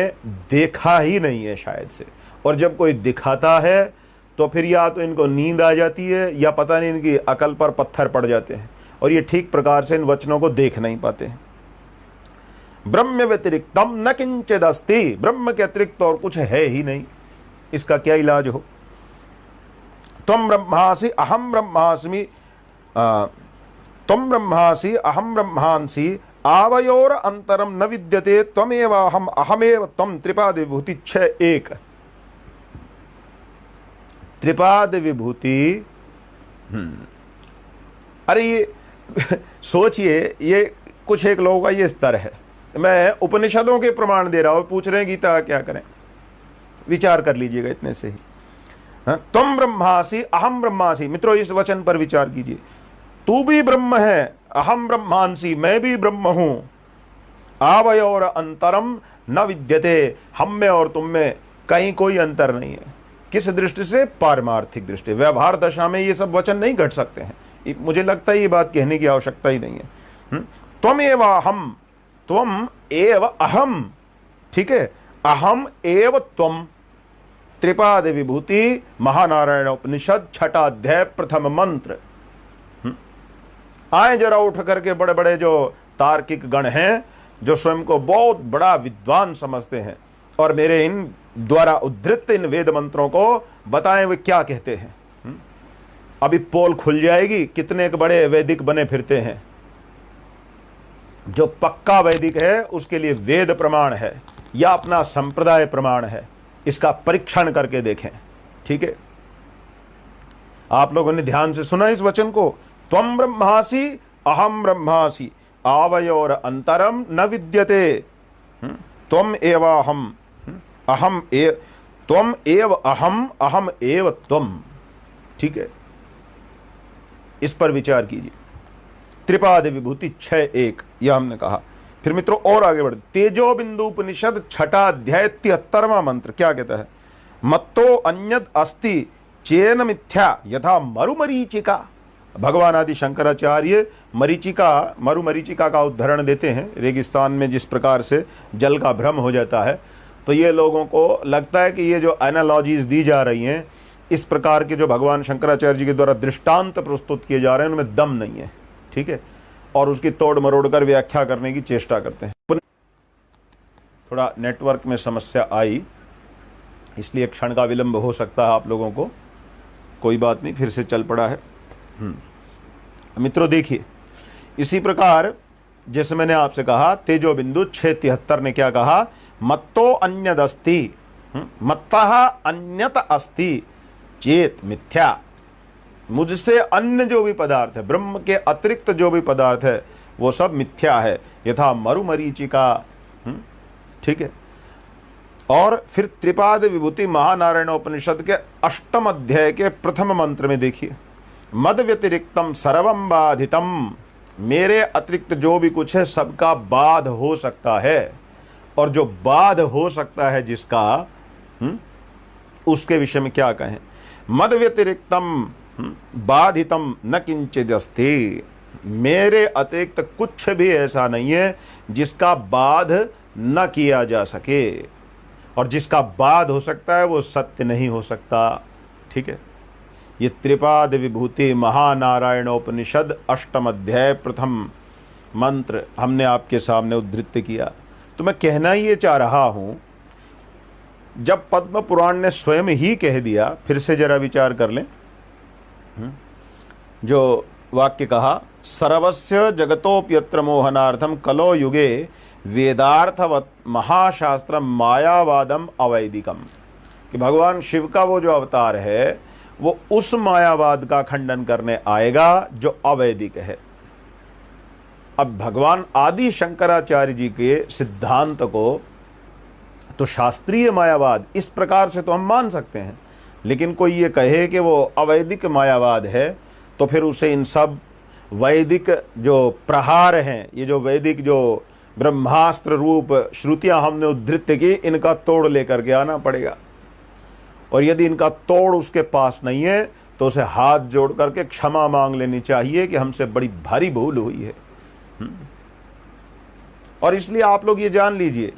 देखा ही नहीं है शायद से। और जब कोई दिखाता है तो फिर या तो इनको नींद आ जाती है या पता नहीं इनकी अकल पर पत्थर पड़ जाते हैं और ये ठीक प्रकार से इन वचनों को देख नहीं पाते हैं। ब्रह्म व्यतिरिक्तम न किंचिद अस्ति, ब्रह्म के अतिरिक्त और कुछ है ही नहीं। इसका क्या इलाज हो? त्वं ब्रह्मासि अहम ब्रह्मास्मि, त्वं ब्रह्मासि अहम ब्रह्मांसि आवयोर अंतरम न विद्यते त्वमेव अहम अहमेव त्वं त्रिपाद विभूति 6:1। त्रिपाद विभूति, अरे ये सोचिए, ये कुछ एक लोगों का ये स्तर है। मैं उपनिषदों के प्रमाण दे रहा हूं, पूछ रहे हैं गीता क्या करें? विचार कर लीजिएगा इतने से ही। तुम ब्रह्मासि अहम ब्रह्मासि, मित्रों इस वचन पर विचार कीजिए। तू भी ब्रह्म है, अहम ब्रह्मांसि, मैं भी ब्रह्म हूं। आवयोर अंतरम न विद्यते, हम में और तुम में कहीं कोई अंतर नहीं है। किस दृष्टि से? पारमार्थिक दृष्टि। व्यवहार दशा में ये सब वचन नहीं घट सकते हैं। मुझे लगता है ये बात कहने की आवश्यकता ही नहीं है। त्वमेव अहम, त्वम एव अहम, ठीक है, अहम एव त्वम। त्रिपाद विभूति महानारायण उपनिषद 6ठा अध्याय प्रथम मंत्र। आए जरा उठ करके, बड़े बड़े जो तार्किक गण हैं, जो स्वयं को बहुत बड़ा विद्वान समझते हैं, और मेरे इन द्वारा उद्धृत इन वेद मंत्रों को बताएं वे क्या कहते हैं। अभी पोल खुल जाएगी, कितने एक बड़े वैदिक बने फिरते हैं। जो पक्का वैदिक है उसके लिए वेद प्रमाण है या अपना संप्रदाय प्रमाण है, इसका परीक्षण करके देखें। ठीक है, आप लोगों ने ध्यान से सुना इस वचन को, त्वम ब्रह्मासि अहम ब्रह्मासि आवयोर अंतरम न विद्यते, त्वम एव अहम अहम एव त्वम एव अहम अहम एव त्वम। ठीक है, इस पर विचार कीजिए। त्रिपाद विभूति 6:1 यह हमने कहा। फिर मित्रों और आगे बढ़, तेजो बिंदु उपनिषद 6 अध्याय 73वां मंत्र क्या कहता है? मत्तो अन्यद अस्ति चेन मिथ्या यथा मरुमरीचिका। भगवान आदि शंकराचार्य मरुमरीचिका का उदाहरण देते हैं। रेगिस्तान में जिस प्रकार से जल का भ्रम हो जाता है, तो ये लोगों को लगता है कि ये जो एनालॉजीज दी जा रही हैं, इस प्रकार के जो भगवान शंकराचार्य जी के द्वारा दृष्टांत प्रस्तुत किए जा रहे हैं, उनमें दम नहीं है। ठीक है, और उसकी तोड़ मरोड़ कर व्याख्या करने की चेष्टा करते हैं। थोड़ा नेटवर्क में समस्या आई, इसलिए क्षण का विलंब हो सकता है आप लोगों को, कोई बात नहीं, फिर से चल पड़ा है। मित्रों देखिए, इसी प्रकार जैसे मैंने आपसे कहा, तेजो बिंदु 6:73 ने क्या कहा? मत्तो अन्यद अस्ति, मत्तः अन्यत अस्ति चेत मिथ्या। मुझसे अन्य जो भी पदार्थ है, ब्रह्म के अतिरिक्त जो भी पदार्थ है, वो सब मिथ्या है, यथा मरुमरीचिका। ठीक है, और फिर त्रिपाद विभूति महानारायण उपनिषद के 8वें अध्याय के प्रथम मंत्र में देखिए, मद व्यतिरिक्तम सर्वम बाधितम, मेरे अतिरिक्त जो भी कुछ है सबका बाध हो सकता है, और जो बाध हो सकता है जिसका, उसके विषय में क्या कहें? मद व्यतिरिक्तम बाधितम न किंचिद अस्ति, मेरे अतिरिक्त कुछ भी ऐसा नहीं है जिसका बाध न किया जा सके, और जिसका बाध हो सकता है वो सत्य नहीं हो सकता। ठीक है, ये त्रिपाद विभूति महानारायणोपनिषद 8वें अध्याय प्रथम मंत्र हमने आपके सामने उद्धृत किया। तो मैं कहना ये चाह रहा हूं, जब पद्म पुराण ने स्वयं ही कह दिया, फिर से जरा विचार कर लें, जो वाक्य कहा, सर्वस्य जगतोप्यत्र मोहनार्थम कलो युगे वेदार्थवत् महाशास्त्रम मायावादम अवैदिकम, कि भगवान शिव का वो जो अवतार है वो उस मायावाद का खंडन करने आएगा जो अवैदिक है। अब भगवान आदि शंकराचार्य जी के सिद्धांत को तो शास्त्रीय मायावाद इस प्रकार से तो हम मान सकते हैं, लेकिन कोई ये कहे कि वो अवैदिक मायावाद है, तो फिर उसे इन सब वैदिक जो प्रहार हैं, ये जो वैदिक जो ब्रह्मास्त्र रूप श्रुतियां हमने उद्धृत की, इनका तोड़ लेकर के आना पड़ेगा। और यदि इनका तोड़ उसके पास नहीं है तो उसे हाथ जोड़ करके क्षमा मांग लेनी चाहिए कि हमसे बड़ी भारी भूल हुई है। और इसलिए आप लोग ये जान लीजिए,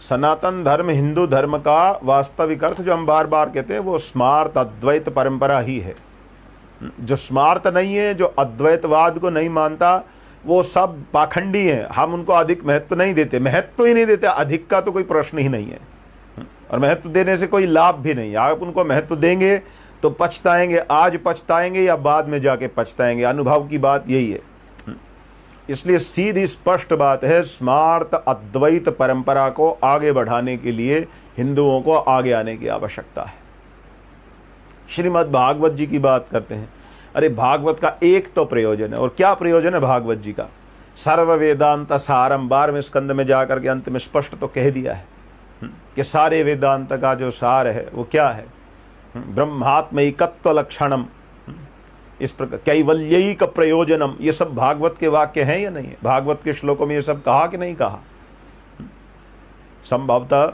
सनातन धर्म, हिंदू धर्म का वास्तविक अर्थ जो हम बार बार कहते हैं, वो स्मार्त अद्वैत परंपरा ही है। जो स्मार्त नहीं है, जो अद्वैतवाद को नहीं मानता, वो सब पाखंडी हैं। हम उनको अधिक महत्व नहीं देते, महत्व ही नहीं देते, अधिक का तो कोई प्रश्न ही नहीं है, और महत्व देने से कोई लाभ भी नहीं। आप उनको महत्व देंगे तो पछताएंगे, आज पछताएंगे या बाद में जाके पछताएंगे। अनुभव की बात यही है। इसलिए सीधी स्पष्ट बात है, स्मार्त अद्वैत परंपरा को आगे बढ़ाने के लिए हिंदुओं को आगे आने की आवश्यकता है। श्रीमद् भागवत जी की बात करते हैं, अरे भागवत का एक तो प्रयोजन है, और क्या प्रयोजन है भागवत जी का? सर्व वेदांत सारम, 12वें स्कंद में जाकर के अंत में स्पष्ट तो कह दिया है कि सारे वेदांत का जो सार है वो क्या है? ब्रह्मात्मैकत्व लक्षणम, इस प्रकार कैवल्यैक प्रयोजनम। ये सब भागवत के वाक्य हैं या नहीं है? भागवत के श्लोकों में ये सब कहा कि नहीं कहा? संभवतः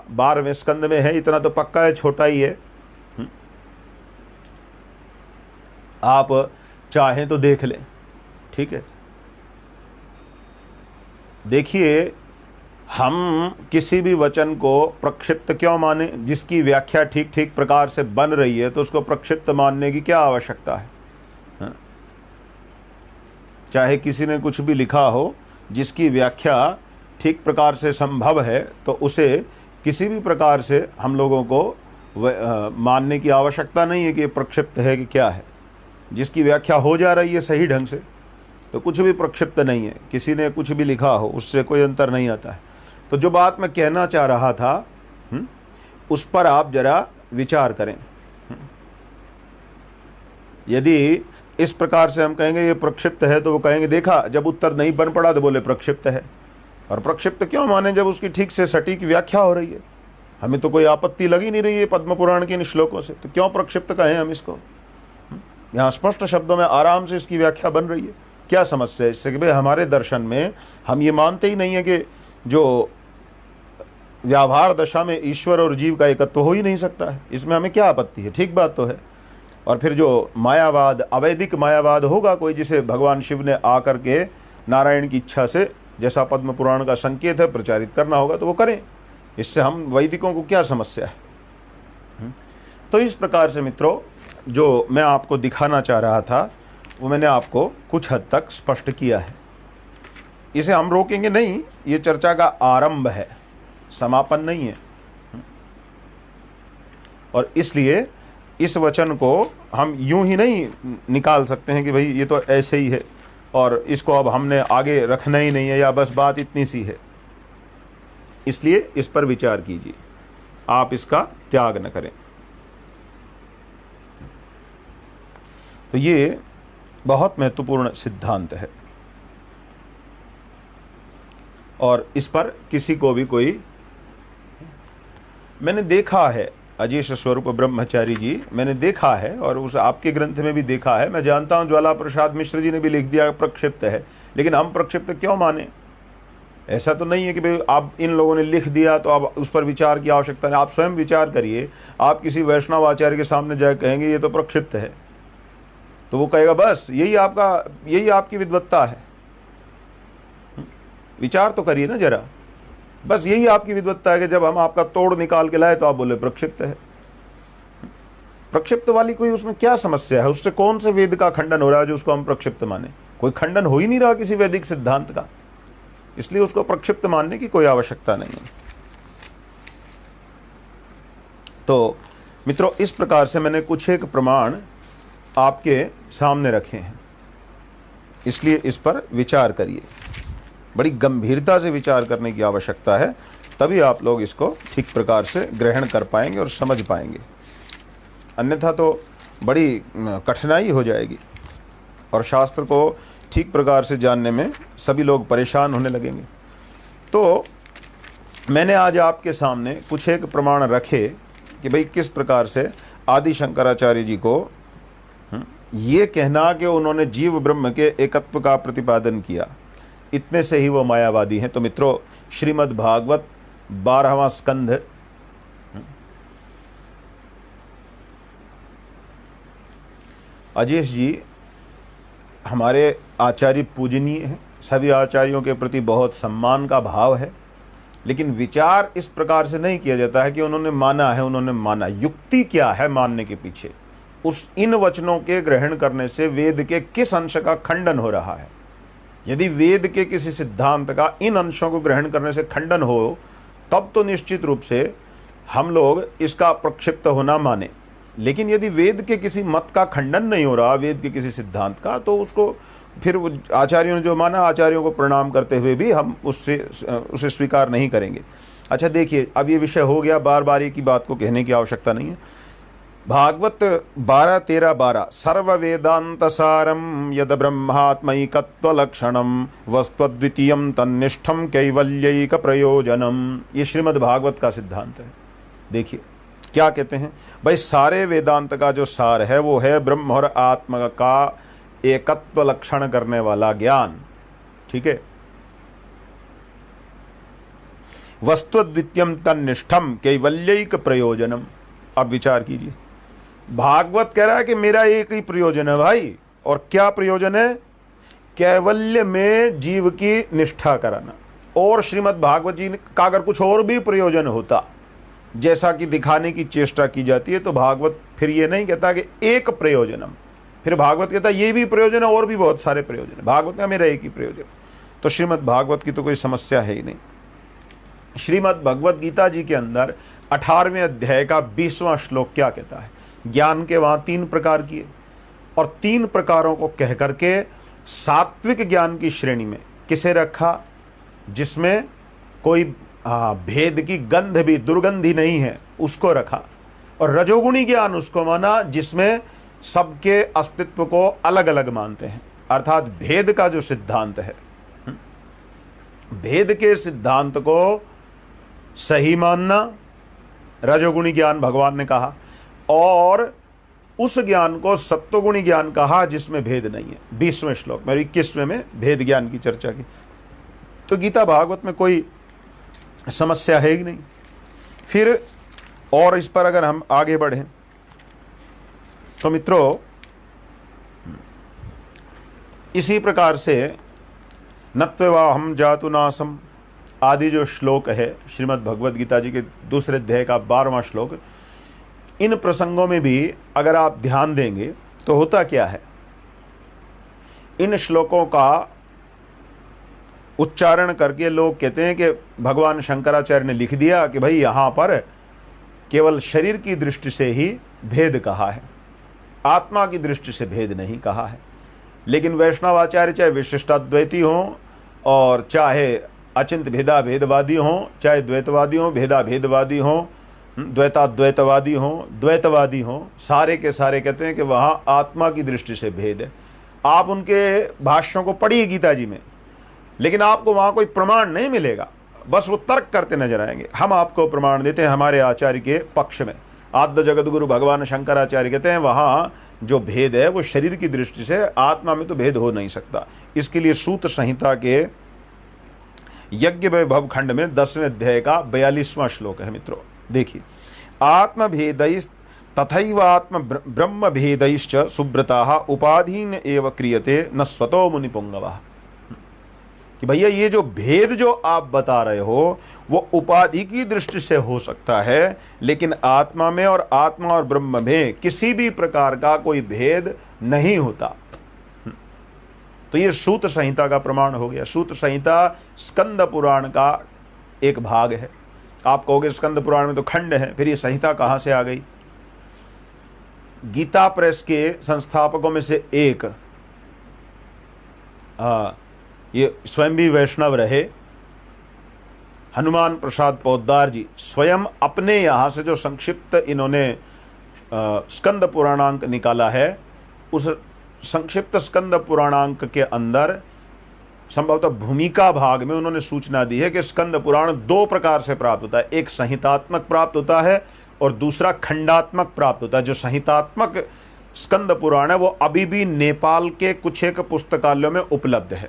12वें स्कंद में है, इतना तो पक्का है, छोटा ही है। आप चाहें तो देख लें। ठीक है, देखिए हम किसी भी वचन को प्रक्षिप्त क्यों माने? जिसकी व्याख्या ठीक ठीक प्रकार से बन रही है तो उसको प्रक्षिप्त मानने की क्या आवश्यकता है? हाँ? चाहे किसी ने कुछ भी लिखा हो, जिसकी व्याख्या ठीक प्रकार से संभव है तो उसे किसी भी प्रकार से हम लोगों को मानने की आवश्यकता नहीं है कि ये प्रक्षिप्त है कि क्या है। जिसकी व्याख्या हो जा रही है सही ढंग से तो कुछ भी प्रक्षिप्त नहीं है। किसी ने कुछ भी लिखा हो उससे कोई अंतर नहीं आता है। तो जो बात मैं कहना चाह रहा था उस पर आप जरा विचार करें। यदि इस प्रकार से हम कहेंगे ये प्रक्षिप्त है तो वो कहेंगे देखा, जब उत्तर नहीं बन पड़ा तो बोले प्रक्षिप्त है। और प्रक्षिप्त क्यों माने? जब उसकी ठीक से सटीक व्याख्या हो रही है। हमें तो कोई आपत्ति लगी नहीं रही है पद्म पुराण के इन श्लोकों से, तो क्यों प्रक्षिप्त कहें हम इसको? यहाँ स्पष्ट शब्दों में आराम से इसकी व्याख्या बन रही है। क्या समस्या है इससे कि भाई हमारे दर्शन में हम ये मानते ही नहीं है कि जो व्यावहार दशा में ईश्वर और जीव का एकत्व हो ही नहीं सकता है। इसमें हमें क्या आपत्ति है? ठीक बात तो है। और फिर जो मायावाद, अवैदिक मायावाद होगा कोई, जिसे भगवान शिव ने आकर के नारायण की इच्छा से, जैसा पद्म पुराण का संकेत है, प्रचारित करना होगा तो वो करें। इससे हम वैदिकों को क्या समस्या है? तो इस प्रकार से मित्रों, जो मैं आपको दिखाना चाह रहा था वो मैंने आपको कुछ हद तक स्पष्ट किया है। इसे हम रोकेंगे नहीं, ये चर्चा का आरंभ है, समापन नहीं है। और इसलिए इस वचन को हम यूं ही नहीं निकाल सकते हैं कि भाई ये तो ऐसे ही है और इसको अब हमने आगे रखना ही नहीं है, या बस बात इतनी सी है। इसलिए इस पर विचार कीजिए, आप इसका त्याग न करें। तो ये बहुत महत्वपूर्ण सिद्धांत है और इस पर किसी को भी कोई, मैंने देखा है अजीश स्वरूप ब्रह्मचारी जी, मैंने देखा है और उस आपके ग्रंथ में भी देखा है। मैं जानता हूं ज्वाला प्रसाद मिश्र जी ने भी लिख दिया प्रक्षिप्त है, लेकिन हम प्रक्षिप्त क्यों माने? ऐसा तो नहीं है कि भाई आप इन लोगों ने लिख दिया तो अब उस पर विचार की आवश्यकता नहीं। आप स्वयं विचार करिए। आप किसी वैष्णव आचार्य के सामने जाकर कहेंगे ये तो प्रक्षिप्त है, तो वो कहेगा बस यही आपकी विद्वत्ता है। विचार तो करिए ना जरा, बस यही आपकी विद्वत्ता है कि जब हम आपका तोड़ निकाल के लाए तो आप बोले प्रक्षिप्त है। प्रक्षिप्त वाली कोई उसमें क्या समस्या है? उससे कौन से वेद का खंडन हो रहा है जो उसको हम प्रक्षिप्त माने? कोई खंडन हो ही नहीं रहा किसी वैदिक सिद्धांत का, इसलिए उसको प्रक्षिप्त मानने की कोई आवश्यकता नहीं है। तो मित्रों, इस प्रकार से मैंने कुछ एक प्रमाण आपके सामने रखे हैं, इसलिए इस पर विचार करिए। बड़ी गंभीरता से विचार करने की आवश्यकता है, तभी आप लोग इसको ठीक प्रकार से ग्रहण कर पाएंगे और समझ पाएंगे। अन्यथा तो बड़ी कठिनाई हो जाएगी और शास्त्र को ठीक प्रकार से जानने में सभी लोग परेशान होने लगेंगे। तो मैंने आज आपके सामने कुछ एक प्रमाण रखे कि भाई किस प्रकार से आदि शंकराचार्य जी को ये कहना कि उन्होंने जीव ब्रह्म के एकत्व का प्रतिपादन किया, इतने से ही वो मायावादी हैं। तो मित्रों, श्रीमद् भागवत 12वां स्कंध अजेश जी हमारे आचार्य पूजनीय हैं, सभी आचार्यों के प्रति बहुत सम्मान का भाव है, लेकिन विचार इस प्रकार से नहीं किया जाता है कि उन्होंने माना है, उन्होंने माना। युक्ति क्या है मानने के पीछे? उस इन वचनों के ग्रहण करने से वेद के किस अंश का खंडन हो रहा है? यदि वेद के किसी सिद्धांत का इन अंशों को ग्रहण करने से खंडन हो, तब तो निश्चित रूप से हम लोग इसका प्रक्षिप्त होना माने। लेकिन यदि वेद के किसी मत का खंडन नहीं हो रहा, वेद के किसी सिद्धांत का, तो उसको फिर आचार्यों ने जो माना, आचार्यों को प्रणाम करते हुए भी हम उसे स्वीकार नहीं करेंगे। अच्छा देखिए, अब ये विषय हो गया, बार बार एक ही बात को कहने की आवश्यकता नहीं है। भागवत 12:13-12 सर्व वेदांत सारम यद ब्रह्मात्मैकत्व लक्षणम वस्त्वद्वितीयम तन्निष्ठम कैवल्यैक प्रयोजनम, ये श्रीमद् भागवत का सिद्धांत है। देखिए क्या कहते हैं भाई, सारे वेदांत का जो सार है वो है ब्रह्म और आत्मा का एकत्व लक्षण करने वाला ज्ञान। ठीक है, वस्त्वद्वितीयम तन्निष्ठम कैवल्यैक प्रयोजनम। अब विचार कीजिए, भागवत कह रहा है कि मेरा एक ही प्रयोजन है भाई, और क्या प्रयोजन है? कैवल्य में जीव की निष्ठा कराना। और श्रीमद् भागवत जी का अगर कुछ और भी प्रयोजन होता, जैसा कि दिखाने की चेष्टा की जाती है, तो भागवत फिर ये नहीं कहता कि एक प्रयोजनम, फिर भागवत कहता ये भी प्रयोजन है और भी बहुत सारे प्रयोजन है। भागवत में मेरा एक ही प्रयोजन, तो श्रीमद् भागवत की तो कोई समस्या है ही नहीं। श्रीमद् भगवत गीता जी के अंदर 18वें अध्याय का 20वां श्लोक क्या कहता है? ज्ञान के वहां 3 प्रकार किए और 3 प्रकारों को कह करके सात्विक ज्ञान की श्रेणी में किसे रखा? जिसमें कोई भेद की गंध भी, दुर्गंधी नहीं है, उसको रखा। और रजोगुणी ज्ञान उसको माना जिसमें सबके अस्तित्व को अलग अलग मानते हैं, अर्थात भेद का जो सिद्धांत है, भेद के सिद्धांत को सही मानना रजोगुणी ज्ञान भगवान ने कहा, और उस ज्ञान को सत्वगुणी ज्ञान कहा जिसमें भेद नहीं है। 20वें श्लोक में, 21वें में भेद ज्ञान की चर्चा की। तो गीता भागवत में कोई समस्या है ही नहीं। फिर और इस पर अगर हम आगे बढ़ें तो मित्रों, इसी प्रकार से नत्वेवाहम जातु नासम आदि जो श्लोक है श्रीमद् भगवद गीता जी के दूसरे अध्याय का 12वां श्लोक, इन प्रसंगों में भी अगर आप ध्यान देंगे तो होता क्या है, इन श्लोकों का उच्चारण करके लोग कहते हैं कि भगवान शंकराचार्य ने लिख दिया कि भाई यहाँ पर केवल शरीर की दृष्टि से ही भेद कहा है, आत्मा की दृष्टि से भेद नहीं कहा है। लेकिन वैष्णवाचार्य चाहे विशिष्टाद्वैती हों और चाहे अचिंत भेदा भेदवादी हों, चाहे द्वैतवादी हों, भेदा भेदवादी हों, द्वैताद्वैतवादी हों, द्वैतवादी हों, सारे के सारे कहते हैं कि वहाँ आत्मा की दृष्टि से भेद है। आप उनके भाष्यों को पढ़िए गीता जी में, लेकिन आपको वहाँ कोई प्रमाण नहीं मिलेगा, बस वो तर्क करते नजर आएंगे। हम आपको प्रमाण देते हैं हमारे आचार्य के पक्ष में। आद्य जगत गुरु भगवान शंकराचार्य कहते हैं वहाँ जो भेद है वो शरीर की दृष्टि से, आत्मा में तो भेद हो नहीं सकता। इसके लिए सूत्र संहिता के यज्ञ वैभव खंड में 10वें अध्याय का 42वां श्लोक है। मित्रों देखिए, आत्म भेदैस् तथैव आत्म ब्रह्म भेदैश्च सुब्रताः उपाधीन एव क्रियते न स्वतो मुनिपुंगवः। कि भैया ये जो भेद जो आप बता रहे हो वो उपाधि की दृष्टि से हो सकता है, लेकिन आत्मा में और आत्मा और ब्रह्म में किसी भी प्रकार का कोई भेद नहीं होता। तो ये सूत्र संहिता का प्रमाण हो गया। सूत्र संहिता स्कंद पुराण का एक भाग है। आप कहोगे स्कंद पुराण में तो खंड है, फिर ये संहिता कहां से आ गई? गीता प्रेस के संस्थापकों में से एक ये स्वयं भी वैष्णव रहे, हनुमान प्रसाद पोद्दार जी स्वयं अपने यहाँ से जो संक्षिप्त इन्होंने स्कंद पुराणांक निकाला है, उस संक्षिप्त स्कंद पुराणांक के अंदर संभवतः भूमिका भाग में उन्होंने सूचना दी है कि स्कंद पुराण 2 प्रकार से प्राप्त होता है। एक संहितात्मक प्राप्त होता है और दूसरा खंडात्मक प्राप्त होता है। जो संहितात्मक स्कंद पुराण है वो अभी भी नेपाल के कुछ एक पुस्तकालयों में उपलब्ध है,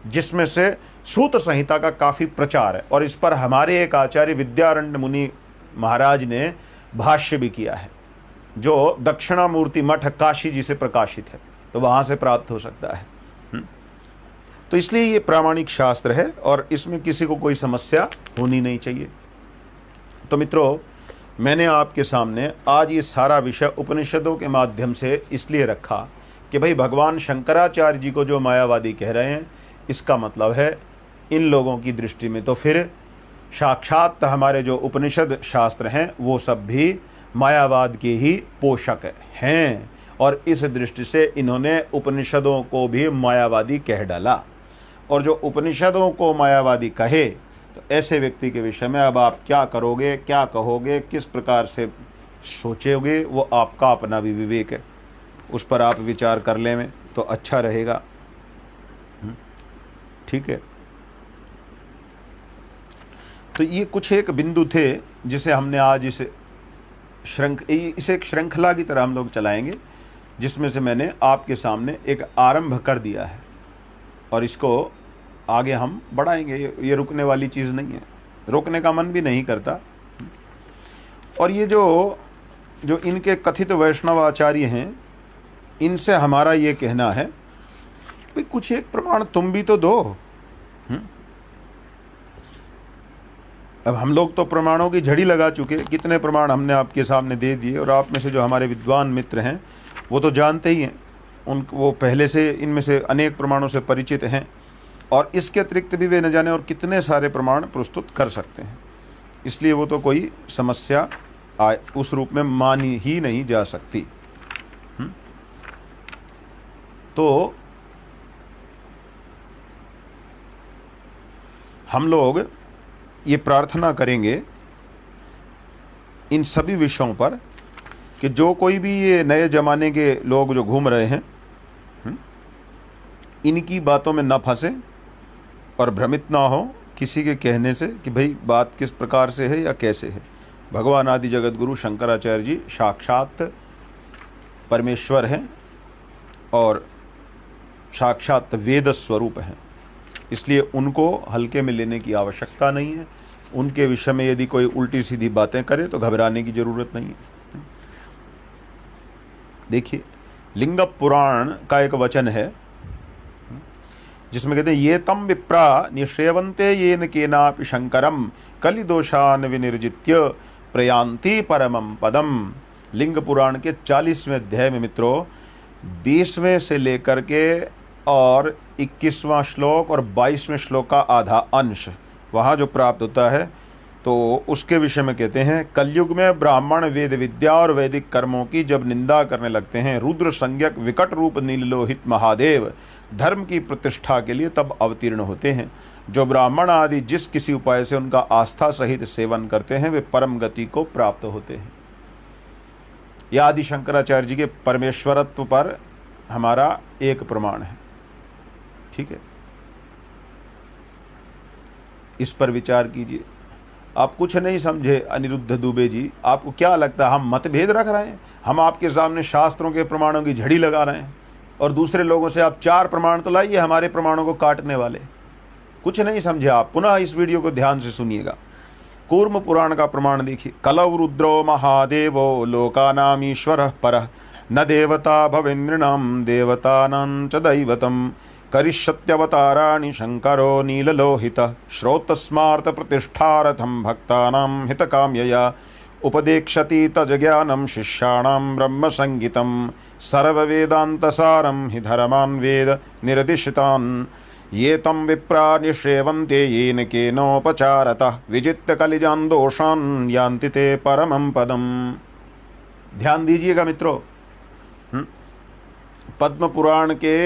जिसमें से सूत्र संहिता का काफी प्रचार है। और इस पर हमारे एक आचार्य विद्यारण्य मुनि महाराज ने भाष्य भी किया है, जो दक्षिणामूर्ति मठ काशी जी से प्रकाशित है, तो वहां से प्राप्त हो सकता है। तो इसलिए ये प्रामाणिक शास्त्र है और इसमें किसी को कोई समस्या होनी नहीं चाहिए। तो मित्रों, मैंने आपके सामने आज ये सारा विषय उपनिषदों के माध्यम से इसलिए रखा कि भाई भगवान शंकराचार्य जी को जो मायावादी कह रहे हैं, इसका मतलब है इन लोगों की दृष्टि में तो फिर साक्षात हमारे जो उपनिषद शास्त्र हैं वो सब भी मायावाद के ही पोषक हैं, और इस दृष्टि से इन्होंने उपनिषदों को भी मायावादी कह डाला। और जो उपनिषदों को मायावादी कहे तो ऐसे व्यक्ति के विषय में अब आप क्या करोगे, क्या कहोगे, किस प्रकार से सोचोगे, वो आपका अपना भी विवेक है, उस पर आप विचार कर लें तो अच्छा रहेगा। ठीक है, तो ये कुछ एक बिंदु थे जिसे हमने आज इसे एक श्रृंखला की तरह हम लोग चलाएंगे, जिसमें से मैंने आपके सामने एक आरंभ कर दिया है और इसको आगे हम बढ़ाएंगे। ये रुकने वाली चीज़ नहीं है, रोकने का मन भी नहीं करता। और ये जो इनके कथित वैष्णव आचार्य हैं, इनसे हमारा ये कहना है भाई कुछ एक प्रमाण तुम भी तो दो। अब हम लोग तो प्रमाणों की झड़ी लगा चुके, कितने प्रमाण हमने आपके सामने दे दिए, और आप में से जो हमारे विद्वान मित्र हैं वो तो जानते ही हैं, वो पहले से इनमें से अनेक प्रमाणों से परिचित हैं, और इसके अतिरिक्त भी वे न जाने और कितने सारे प्रमाण प्रस्तुत कर सकते हैं। इसलिए वो तो कोई समस्या उस रूप में मानी ही नहीं जा सकती। तो हम लोग ये प्रार्थना करेंगे इन सभी विषयों पर कि जो कोई भी ये नए ज़माने के लोग जो घूम रहे हैं, इनकी बातों में न फंसे और भ्रमित ना हो किसी के कहने से कि भाई बात किस प्रकार से है या कैसे है। भगवान आदि जगत गुरु शंकराचार्य जी साक्षात परमेश्वर हैं और साक्षात वेद स्वरूप हैं, इसलिए उनको हल्के में लेने की आवश्यकता नहीं है। उनके विषय में यदि कोई उल्टी सीधी बातें करे तो घबराने की जरूरत नहीं है। देखिए, लिंग पुराण का एक वचन है जिसमें कहते हैं ये तम विप्रा निश्रेवंते येन केनापि शंकरम कलिदोषान विनिर्जित्य प्रयांति परमं पदम। लिंग पुराण के 40वें अध्याय में मित्रों 20वें से लेकर के और 21वां श्लोक और 22वें श्लोक का आधा अंश वहाँ जो प्राप्त होता है, तो उसके विषय में कहते हैं कलयुग में ब्राह्मण वेद विद्या और वैदिक कर्मों की जब निंदा करने लगते हैं, रुद्र संज्ञक विकट रूप नीललोहित महादेव धर्म की प्रतिष्ठा के लिए तब अवतीर्ण होते हैं। जो ब्राह्मण आदि जिस किसी उपाय से उनका आस्था सहित सेवन करते हैं वे परम गति को प्राप्त होते हैं। यह आदि शंकराचार्य जी के परमेश्वरत्व पर हमारा एक प्रमाण है। ठीक है, इस पर विचार कीजिए। आप कुछ नहीं समझे अनिरुद्ध दुबे जी, आपको क्या लगता है हम मतभेद रख रहे हैं? हम आपके सामने शास्त्रों के प्रमाणों की झड़ी लगा रहे हैं और दूसरे लोगों से आप 4 प्रमाण तो लाइए हमारे प्रमाणों को काटने वाले। कुछ नहीं समझे आप। पुनः इस वीडियो को ध्यान से सुनिएगा। कूर्म पुराण का प्रमाण देखिए। कलौ रुद्रो महादेवो लोकानामीश्वरः परः न देवता भवेन्द्रिणां देवतानां च दैवतम् करिष्यत्यवताराणि शंकरो नीललोहितः श्रोतस्मार्थ प्रतिष्ठार्थं भक्तानां हितकाम्यया उपदेक्षति तज्ज्ञानं शिष्याणां ब्रह्मसंगीतं सर्ववेदान्तसारं हि धर्मान् वेद निर्दिशितान् ये तं विप्रा निश्रेवन्ते येन केनोपचारतः विजित्य कलिजान् दोषान् यान्ति ते परमं पदम्। ध्यान दीजिएगा मित्रों, पद्म पुराण के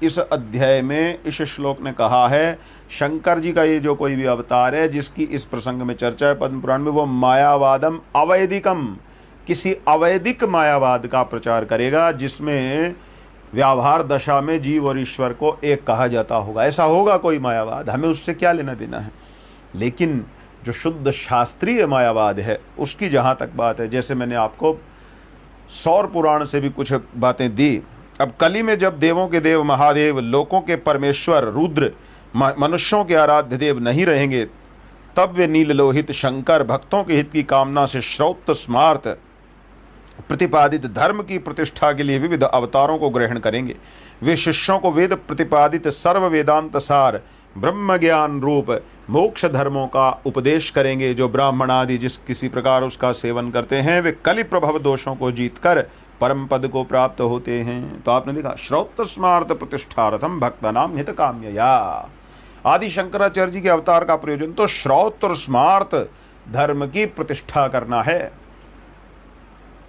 इस अध्याय में इस श्लोक ने कहा है शंकर जी का ये जो कोई भी अवतार है जिसकी इस प्रसंग में चर्चा है पद्म पुराण में, वो मायावादम अवैदिकम, किसी अवैदिक मायावाद का प्रचार करेगा जिसमें व्यवहार दशा में जीव और ईश्वर को एक कहा जाता होगा। ऐसा होगा कोई मायावाद, हमें उससे क्या लेना देना है। लेकिन जो शुद्ध शास्त्रीय मायावाद है उसकी जहाँ तक बात है, जैसे मैंने आपको सौर पुराण से भी कुछ बातें दी। अब कली में जब देवों के देव महादेव, लोकों के परमेश्वर रुद्र, मनुष्यों के आराध्य देव नहीं रहेंगे, तब वे नीललोहित शंकर भक्तों के हित की कामना से श्रौत स्मार्त प्रतिपादित धर्म की प्रतिष्ठा के लिए विविध अवतारों को ग्रहण करेंगे। वे शिष्यों को वेद प्रतिपादित सर्व वेदांत सार ब्रह्म ज्ञान रूप मोक्ष धर्मों का उपदेश करेंगे। जो ब्राह्मण आदि जिस किसी प्रकार उसका सेवन करते हैं वे कलि प्रभव दोषों को जीतकर परम पद को प्राप्त होते हैं। तो आपने देखा श्रौत स्मार्त प्रतिष्ठार्थम भक्तानां हित काम्यया। आदि शंकराचार्य जी के अवतार का प्रयोजन तो श्रौत और स्मार्त धर्म की प्रतिष्ठा करना है।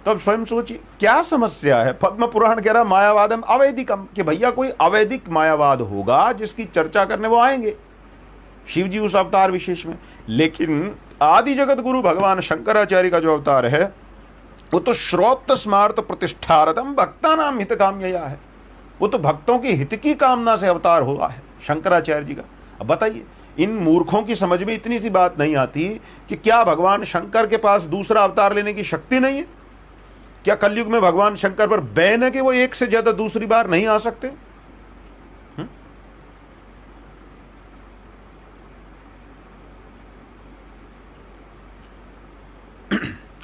तो अब स्वयं सोचिए क्या समस्या है। पद्म पुराण कह रहा मायावादम अवैदिकम, कि भैया कोई अवैदिक मायावाद होगा जिसकी चर्चा करने वो आएंगे शिव जी उस अवतार विशेष में। लेकिन आदि जगत गुरु भगवान शंकराचार्य का जो अवतार है वो तो श्रोत स्मार्त प्रतिष्ठारतम भक्तानां हित काम्यया है। वो तो भक्तों की हित की कामना से अवतार हुआ है शंकराचार्य जी का। अब बताइए इन मूर्खों की समझ में इतनी सी बात नहीं आती कि क्या भगवान शंकर के पास दूसरा अवतार लेने की शक्ति नहीं है? क्या कलयुग में भगवान शंकर पर बैन है कि वो एक से ज्यादा दूसरी बार नहीं आ सकते?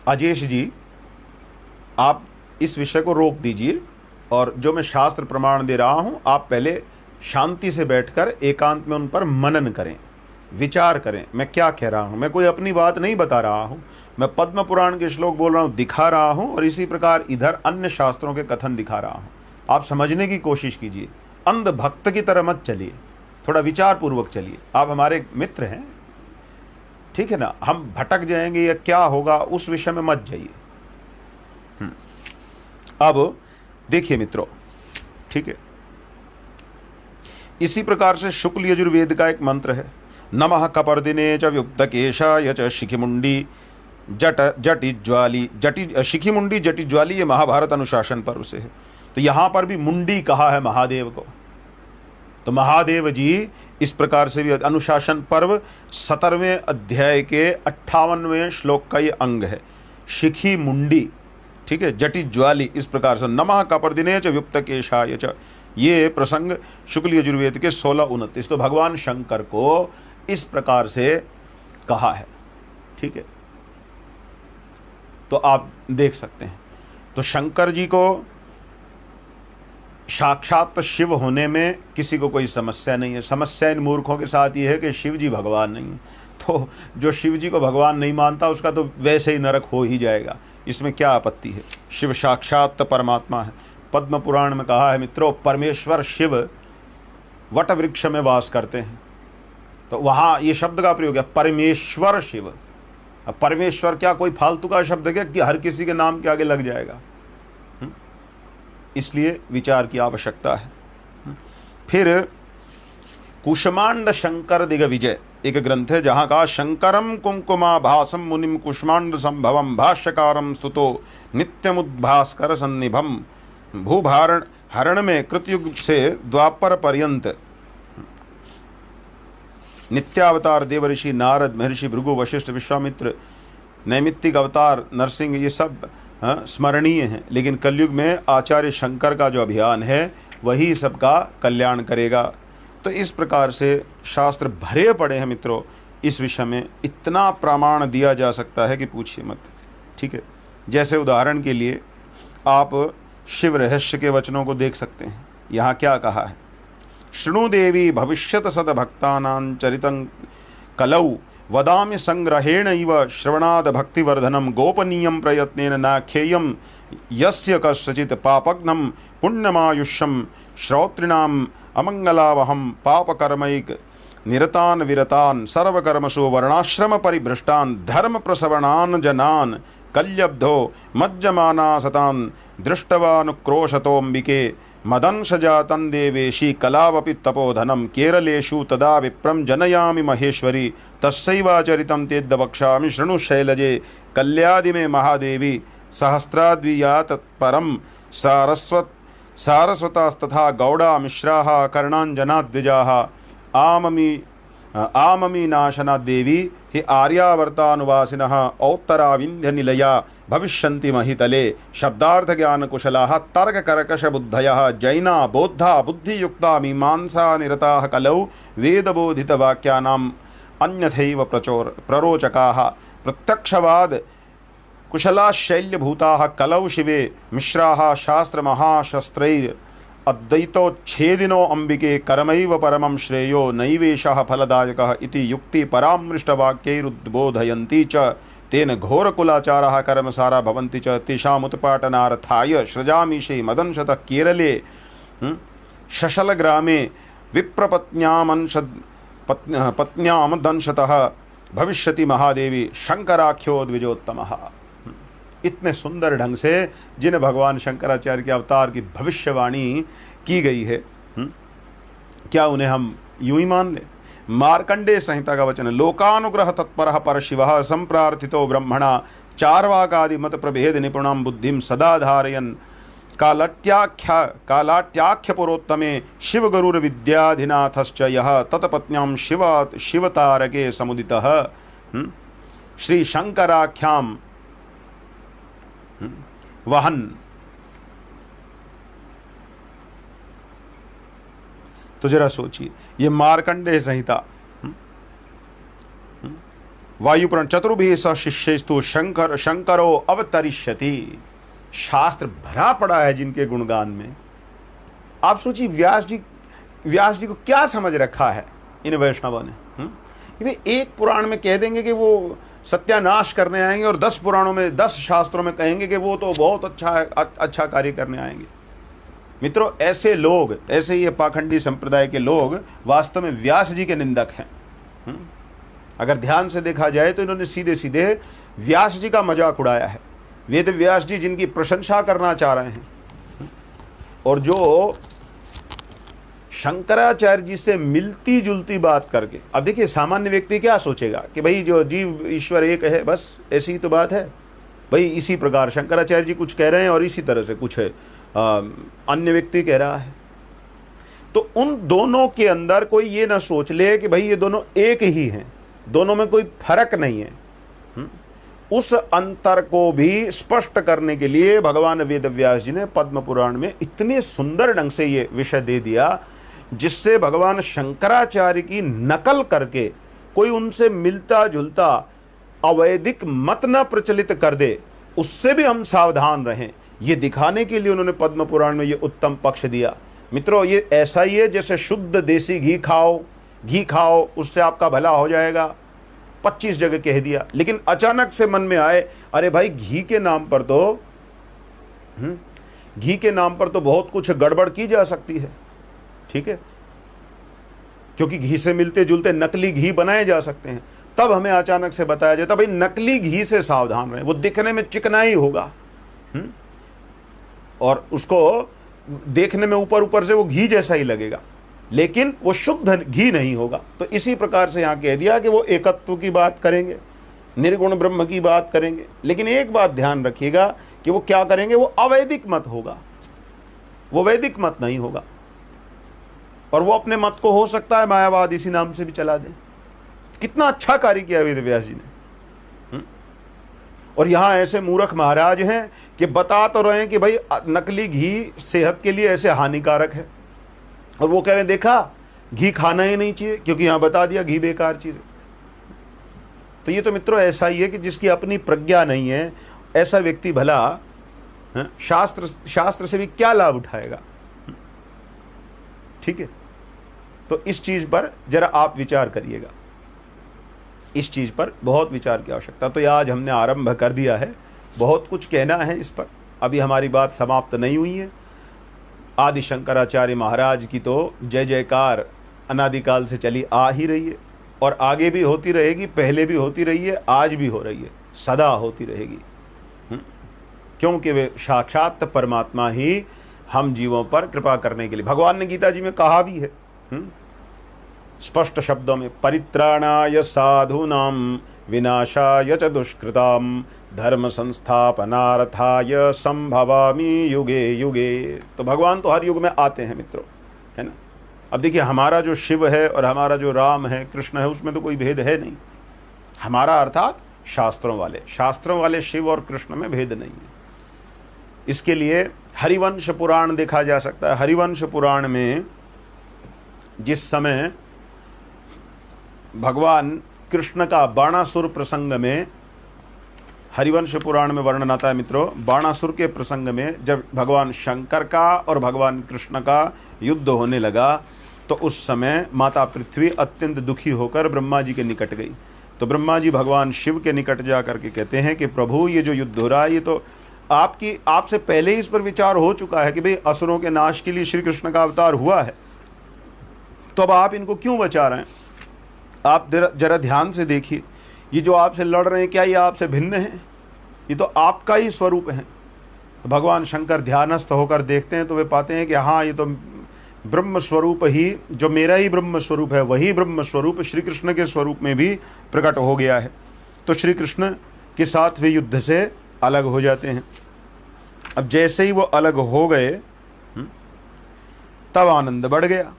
अजेश जी, आप इस विषय को रोक दीजिए और जो मैं शास्त्र प्रमाण दे रहा हूं आप पहले शांति से बैठकर एकांत में उन पर मनन करें। विचार करें मैं क्या कह रहा हूं। मैं कोई अपनी बात नहीं बता रहा हूं, मैं पद्म पुराण के श्लोक बोल रहा हूं, दिखा रहा हूं, और इसी प्रकार इधर अन्य शास्त्रों के कथन दिखा रहा हूं। आप समझने की कोशिश कीजिए, अंध भक्त की तरह मत चलिए, थोड़ा विचार पूर्वक चलिए। आप हमारे मित्र हैं, ठीक है ना, हम भटक जाएंगे या क्या होगा उस विषय में मत जाइए। अब देखिए मित्रों, ठीक है, इसी प्रकार से शुक्ल यजुर्वेद का एक मंत्र है, नमः कपर्दिने च व्युक्तकेशाय च शिखिमुंडी शिखिमुंडी जटिज्वाली, ये महाभारत अनुशासन पर्व से है। तो यहां पर भी मुंडी कहा है महादेव को। तो महादेव जी इस प्रकार से भी अनुशासन पर्व 17वें अध्याय के 58वें श्लोक का ये अंग है, शिखी मुंडी, ठीक है, जटिज्वाली। इस प्रकार से नमः कपर्दिने च व्युक्तकेशाय च, ये प्रसंग शुक्ल यजुर्वेद के 16-29। तो भगवान शंकर को इस प्रकार से कहा है, ठीक है। तो आप देख सकते हैं, तो शंकर जी को साक्षात शिव होने में किसी को कोई समस्या नहीं है। समस्या इन मूर्खों के साथ ये है कि शिव जी भगवान नहीं है। तो जो शिव जी को भगवान नहीं मानता उसका तो वैसे ही नरक हो ही जाएगा, इसमें क्या आपत्ति है। शिव साक्षात परमात्मा है। पद्म पुराण में कहा है मित्रों, परमेश्वर शिव वट वृक्ष में वास करते हैं। तो वहां ये शब्द का प्रयोग है, परमेश्वर शिव। अब परमेश्वर क्या कोई फालतू का शब्द है क्या कि हर किसी के नाम के आगे लग जाएगा? इसलिए विचार की आवश्यकता है। फिर कुष्मांड शंकर दिग्विजय एक ग्रंथ है, जहां का शंकरम कुंकुमा भासम मुनिम कुष्मांड संभवम भाष्यकारम स्तुतो नित्यमुद्भास्कर सन्निभम। भूभारण हरण में कृतयुग से द्वापर पर्यंत नित्यावतार देवऋषि नारद, महर्षि भृगु, वशिष्ठ, विश्वामित्र, नैमित्तिक अवतार, नरसिंह, ये सब स्मरणीय हैं। लेकिन कलयुग में आचार्य शंकर का जो अभियान है वही सबका कल्याण करेगा। तो इस प्रकार से शास्त्र भरे पड़े हैं मित्रों, इस विषय में इतना प्रमाण दिया जा सकता है कि पूछिए मत, ठीक है। जैसे उदाहरण के लिए आप शिव रहस्य के वचनों को देख सकते हैं। यहाँ क्या कहा है, शृणु देवी भविष्यत सद्भक्तानां चरितं कलौ वदामि संग्रहेण इव श्रवणाद भक्तिवर्धनम गोपनीयं प्रयत्नेन नाख्येयं यस्य कस्यचित् पापघ्नं पुण्यमायुष्यं श्रोतॄणाम् अमंगलावहं पापकर्मैक निरतान विरतान सर्वकर्मसु वर्णाश्रम परिभ्रष्टान धर्म प्रसवनान जनान कल्यब्धो मज्जमाना सतान दृष्टवानुक्रोशतोऽम्बिके मदंशजातं देवेशी कलावपि तपोधनं केरलेषु तदा विप्रं जनयामि महेश्वरी तस्यैवाचरितं तेद्वक्ष्यामि शृणु शैलजे कल्यादिमे महादेवी सहस्राद्वियात परं सारस्वतास्तथा गौड़ा मिश्राः कर्णाञ्जनाद्विजाः आममी नाशना देवी हि आर्यावर्तानुवासिनः औत्तराविंध्य निलया भविष्यन्ति महितले शब्दार्थ ज्ञान कुशलाः तर्क कर्कश बुद्धयः जैना बौद्धा बुद्धियुक्ता मीमांसा निरताः कलौ वेदबोधित वाक्यानाम् अन्यथैव प्ररोचकाः प्रत्यक्षवाद कुशला शैल्यभूताः कलौ शिवे मिश्राः शास्त्र महाशस्त्रैर् अद्वैतोच्छेदिनो अंबिके कर्मैव परमं श्रेयो नैवेशः फलदायकः इति युक्ति परामृष्टवाक्यैरुद्बोधयन्ति च तेन घोरकुलाचाराः कर्मसारा भवन्ति च तेषामुत्पाटनार्थाय सृजामीशे मदंशतः केरले शशलग्रामे विप्रपत्न्यां दंशतः भविष्यति महादेवी शंकराख्यो द्विजोत्तमः। इतने सुंदर ढंग से जिन्हें भगवान शंकराचार्य के अवतार की भविष्यवाणी की गई है, क्या उन्हें हम यूं ही मान लें? मार्कंडेय संहिता का वचन है, लोकानुग्रह तत्परः परशिवः संप्रार्थितो ब्रह्मणा चार्वाकादि मत प्रभेद निपुणां बुद्धिं सदा धारयन् कालाट्याख्य पुरोत्तमे शिवगुरुर विद्याधिनाथश्च यः तत्पत्न्यां शिवतारके समुदितः श्री शंकराख्याम वहन। तो जरा सोचिए, ये मार्कंडेय संहिता वायुपुराण चतुर्भि स शिष्यस्तु शंकरो अवतरिष्यति, शास्त्र भरा पड़ा है जिनके गुणगान में। आप सोचिए व्यास जी को क्या समझ रखा है इन वैष्णवों ने। कि भाई एक पुराण में कह देंगे कि वो सत्यानाश करने आएंगे और 10 पुराणों में 10 शास्त्रों में कहेंगे कि वो तो बहुत अच्छा कार्य करने आएंगे। मित्रों, ऐसे लोग, ऐसे ये पाखंडी संप्रदाय के लोग वास्तव में व्यास जी के निंदक हैं। अगर ध्यान से देखा जाए तो इन्होंने सीधे सीधे व्यास जी का मजाक उड़ाया है। वेद व्यास जी जिनकी प्रशंसा करना चाह रहे हैं और जो शंकराचार्य जी से मिलती जुलती बात करके, अब देखिए सामान्य व्यक्ति क्या सोचेगा कि भाई जो जीव ईश्वर एक है, बस ऐसी तो बात है भाई। इसी प्रकार शंकराचार्य जी कुछ कह रहे हैं और इसी तरह से कुछ अन्य व्यक्ति कह रहा है। तो उन दोनों के अंदर कोई ये ना सोच ले कि भाई ये दोनों एक ही हैं, दोनों में कोई फर्क नहीं है। उस अंतर को भी स्पष्ट करने के लिए भगवान वेद व्यास जी ने पद्म पुराण में इतने सुंदर ढंग से ये विषय दे दिया, जिससे भगवान शंकराचार्य की नकल करके कोई उनसे मिलता जुलता अवैदिक मत न प्रचलित कर दे, उससे भी हम सावधान रहें। ये दिखाने के लिए उन्होंने पद्म पुराण में ये उत्तम पक्ष दिया। मित्रों, ये ऐसा ही है जैसे शुद्ध देसी घी खाओ उससे आपका भला हो जाएगा, 25 जगह कह दिया, लेकिन अचानक से मन में आए अरे भाई घी के नाम पर तो बहुत कुछ गड़बड़ की जा सकती है, ठीक है, क्योंकि घी से मिलते जुलते नकली घी बनाए जा सकते हैं। तब हमें अचानक से बताया जाता भाई नकली घी से सावधान रहें, वो दिखने में चिकना ही होगा और उसको देखने में ऊपर से वो घी जैसा ही लगेगा, लेकिन वो शुद्ध घी नहीं होगा। तो इसी प्रकार से यहाँ कह दिया कि वो एकत्व की बात करेंगे, निर्गुण ब्रह्म की बात करेंगे, लेकिन एक बात ध्यान रखिएगा कि वो क्या करेंगे, वो अवैदिक मत होगा, वो वैदिक मत नहीं होगा। और वो अपने मत को हो सकता है मायावाद इसी नाम से भी चला दें। कितना अच्छा कार्य किया वेद व्यास जी ने। और यहां ऐसे मूर्ख महाराज हैं कि बता तो रहे हैं कि भाई नकली घी सेहत के लिए ऐसे हानिकारक है, और वो कह रहे हैं देखा घी खाना ही नहीं चाहिए क्योंकि यहां बता दिया घी बेकार चीज है। तो ये तो मित्रों ऐसा ही है कि जिसकी अपनी प्रज्ञा नहीं है, ऐसा व्यक्ति भला शास्त्र से भी क्या लाभ उठाएगा, ठीक है। तो इस चीज पर जरा आप विचार करिएगा, इस चीज पर बहुत विचार की आवश्यकता। तो आज हमने आरंभ कर दिया है, बहुत कुछ कहना है इस पर, अभी हमारी बात समाप्त नहीं हुई है। आदि शंकराचार्य महाराज की तो जय जयकार अनादिकाल से चली आ ही रही है और आगे भी होती रहेगी, पहले भी होती रही है, आज भी हो रही है, सदा होती रहेगी। क्योंकि वे साक्षात परमात्मा ही हम जीवों पर कृपा करने के लिए, भगवान ने गीता जी में कहा भी है स्पष्ट शब्दों में, परित्राणाय साधूनां विनाशाय च दुष्कृतां धर्म संस्थापनार्थाय संभवामि युगे युगे। तो भगवान तो हर युग में आते हैं मित्रों, है ना। अब देखिए हमारा जो शिव है और हमारा जो राम है, कृष्ण है, उसमें तो कोई भेद है नहीं। हमारा अर्थात शास्त्रों वाले शिव और कृष्ण में भेद नहीं है। इसके लिए हरिवंश पुराण देखा जा सकता है। हरिवंश पुराण में जिस समय भगवान कृष्ण का बाणासुर प्रसंग में, हरिवंश पुराण में वर्णन आता है मित्रों, बाणासुर के प्रसंग में जब भगवान शंकर का और भगवान कृष्ण का युद्ध होने लगा, तो उस समय माता पृथ्वी अत्यंत दुखी होकर ब्रह्मा जी के निकट गई। तो ब्रह्मा जी भगवान शिव के निकट जा करके कहते हैं कि प्रभु ये जो युद्ध हो रहा है, ये तो आपसे पहले ही इस पर विचार हो चुका है कि भाई असुरों के नाश के लिए श्री कृष्ण का अवतार हुआ है, तो अब आप इनको क्यों बचा रहे हैं। आप जरा ध्यान से देखिए, ये जो आपसे लड़ रहे हैं, क्या ये आपसे भिन्न है? ये तो आपका ही स्वरूप है। तो भगवान शंकर ध्यानस्थ होकर देखते हैं तो वे पाते हैं कि हाँ, ये तो ब्रह्म स्वरूप ही, जो मेरा ही ब्रह्म स्वरूप है, वही ब्रह्म स्वरूप श्री कृष्ण के स्वरूप में भी प्रकट हो गया है। तो श्री कृष्ण के साथ वे युद्ध से अलग हो जाते हैं। अब जैसे ही वो अलग हो गए, तब आनंद बढ़ गया।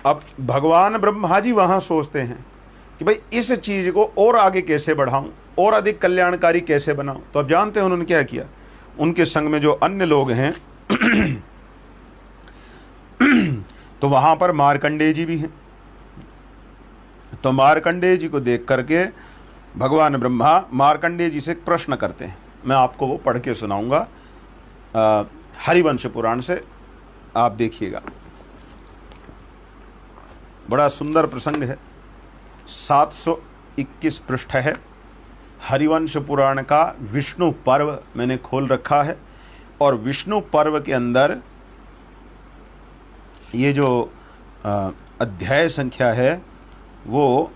अब भगवान ब्रह्मा जी वहां सोचते हैं कि भाई इस चीज को और आगे कैसे बढ़ाऊं, और अधिक कल्याणकारी कैसे बनाऊं। तो अब जानते हैं उन्होंने क्या किया। उनके संग में जो अन्य लोग हैं तो वहां पर मार्कंडेय जी भी हैं। तो मार्कंडेय जी को देख करके भगवान ब्रह्मा मार्कंडेय जी से एक प्रश्न करते हैं। मैं आपको वो पढ़ के सुनाऊंगा हरिवंश पुराण से, आप देखिएगा, बड़ा सुंदर प्रसंग है। 721 पृष्ठ है। हरिवंश पुराण का विष्णु पर्व मैंने खोल रखा है और विष्णु पर्व के अंदर ये जो अध्याय संख्या है वो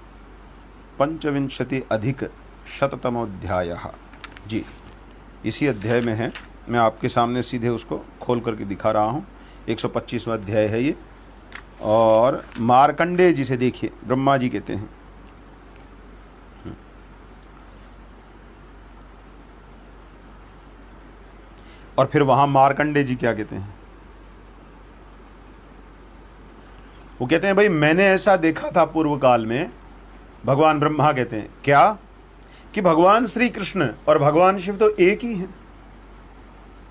25 अधिक शततमोध्याय जी, इसी अध्याय में है। मैं आपके सामने सीधे उसको खोल करके दिखा रहा हूँ। 125वां अध्याय है ये। और मार्कंडेय जी से देखिए, ब्रह्मा जी कहते हैं और फिर वहां मार्कंडेय जी क्या कहते हैं? वो कहते हैं भाई मैंने ऐसा देखा था पूर्व काल में। भगवान ब्रह्मा कहते हैं क्या कि भगवान श्री कृष्ण और भगवान शिव तो एक ही हैं।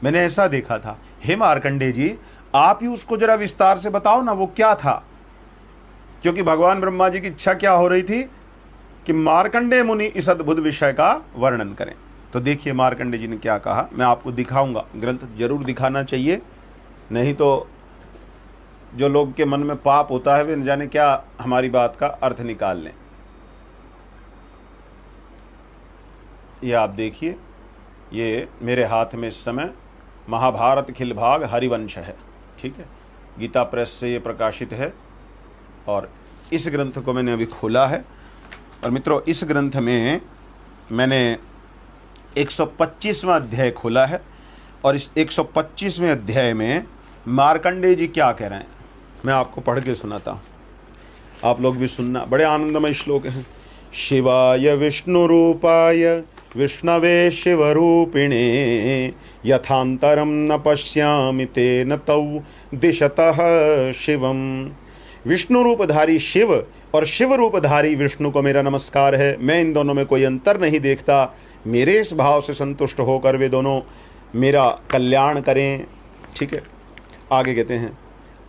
मैंने ऐसा देखा था। हे मार्कंडेय जी, आप ही उसको जरा विस्तार से बताओ ना, वो क्या था? क्योंकि भगवान ब्रह्मा जी की इच्छा क्या हो रही थी कि मार्कंडेय मुनि इस अद्भुत विषय का वर्णन करें। तो देखिए मार्कंडेय जी ने क्या कहा, मैं आपको दिखाऊंगा। ग्रंथ जरूर दिखाना चाहिए, नहीं तो जो लोग के मन में पाप होता है वे न जाने क्या हमारी बात का अर्थ निकाल लें। ये आप देखिए, ये मेरे हाथ में इस समय महाभारत खिल भाग हरिवंश है, ठीक है, गीता प्रेस से ये प्रकाशित है। और इस ग्रंथ को मैंने अभी खोला है। और मित्रों, इस ग्रंथ में मैंने 125वां अध्याय खोला है और इस 125वें अध्याय में मार्कंडेय जी क्या कह रहे हैं मैं आपको पढ़ के सुनाता हूँ, आप लोग भी सुनना। बड़े आनंदमय श्लोक हैं। शिवाय विष्णु रूपाय विष्णवे शिवरूपिणे यथांतरम न पश्यामि तेन तौ दिशतः शिवम। विष्णु रूपधारी शिव और शिव रूपधारी विष्णु को मेरा नमस्कार है। मैं इन दोनों में कोई अंतर नहीं देखता। मेरे इस भाव से संतुष्ट होकर वे दोनों मेरा कल्याण करें। ठीक है, आगे कहते हैं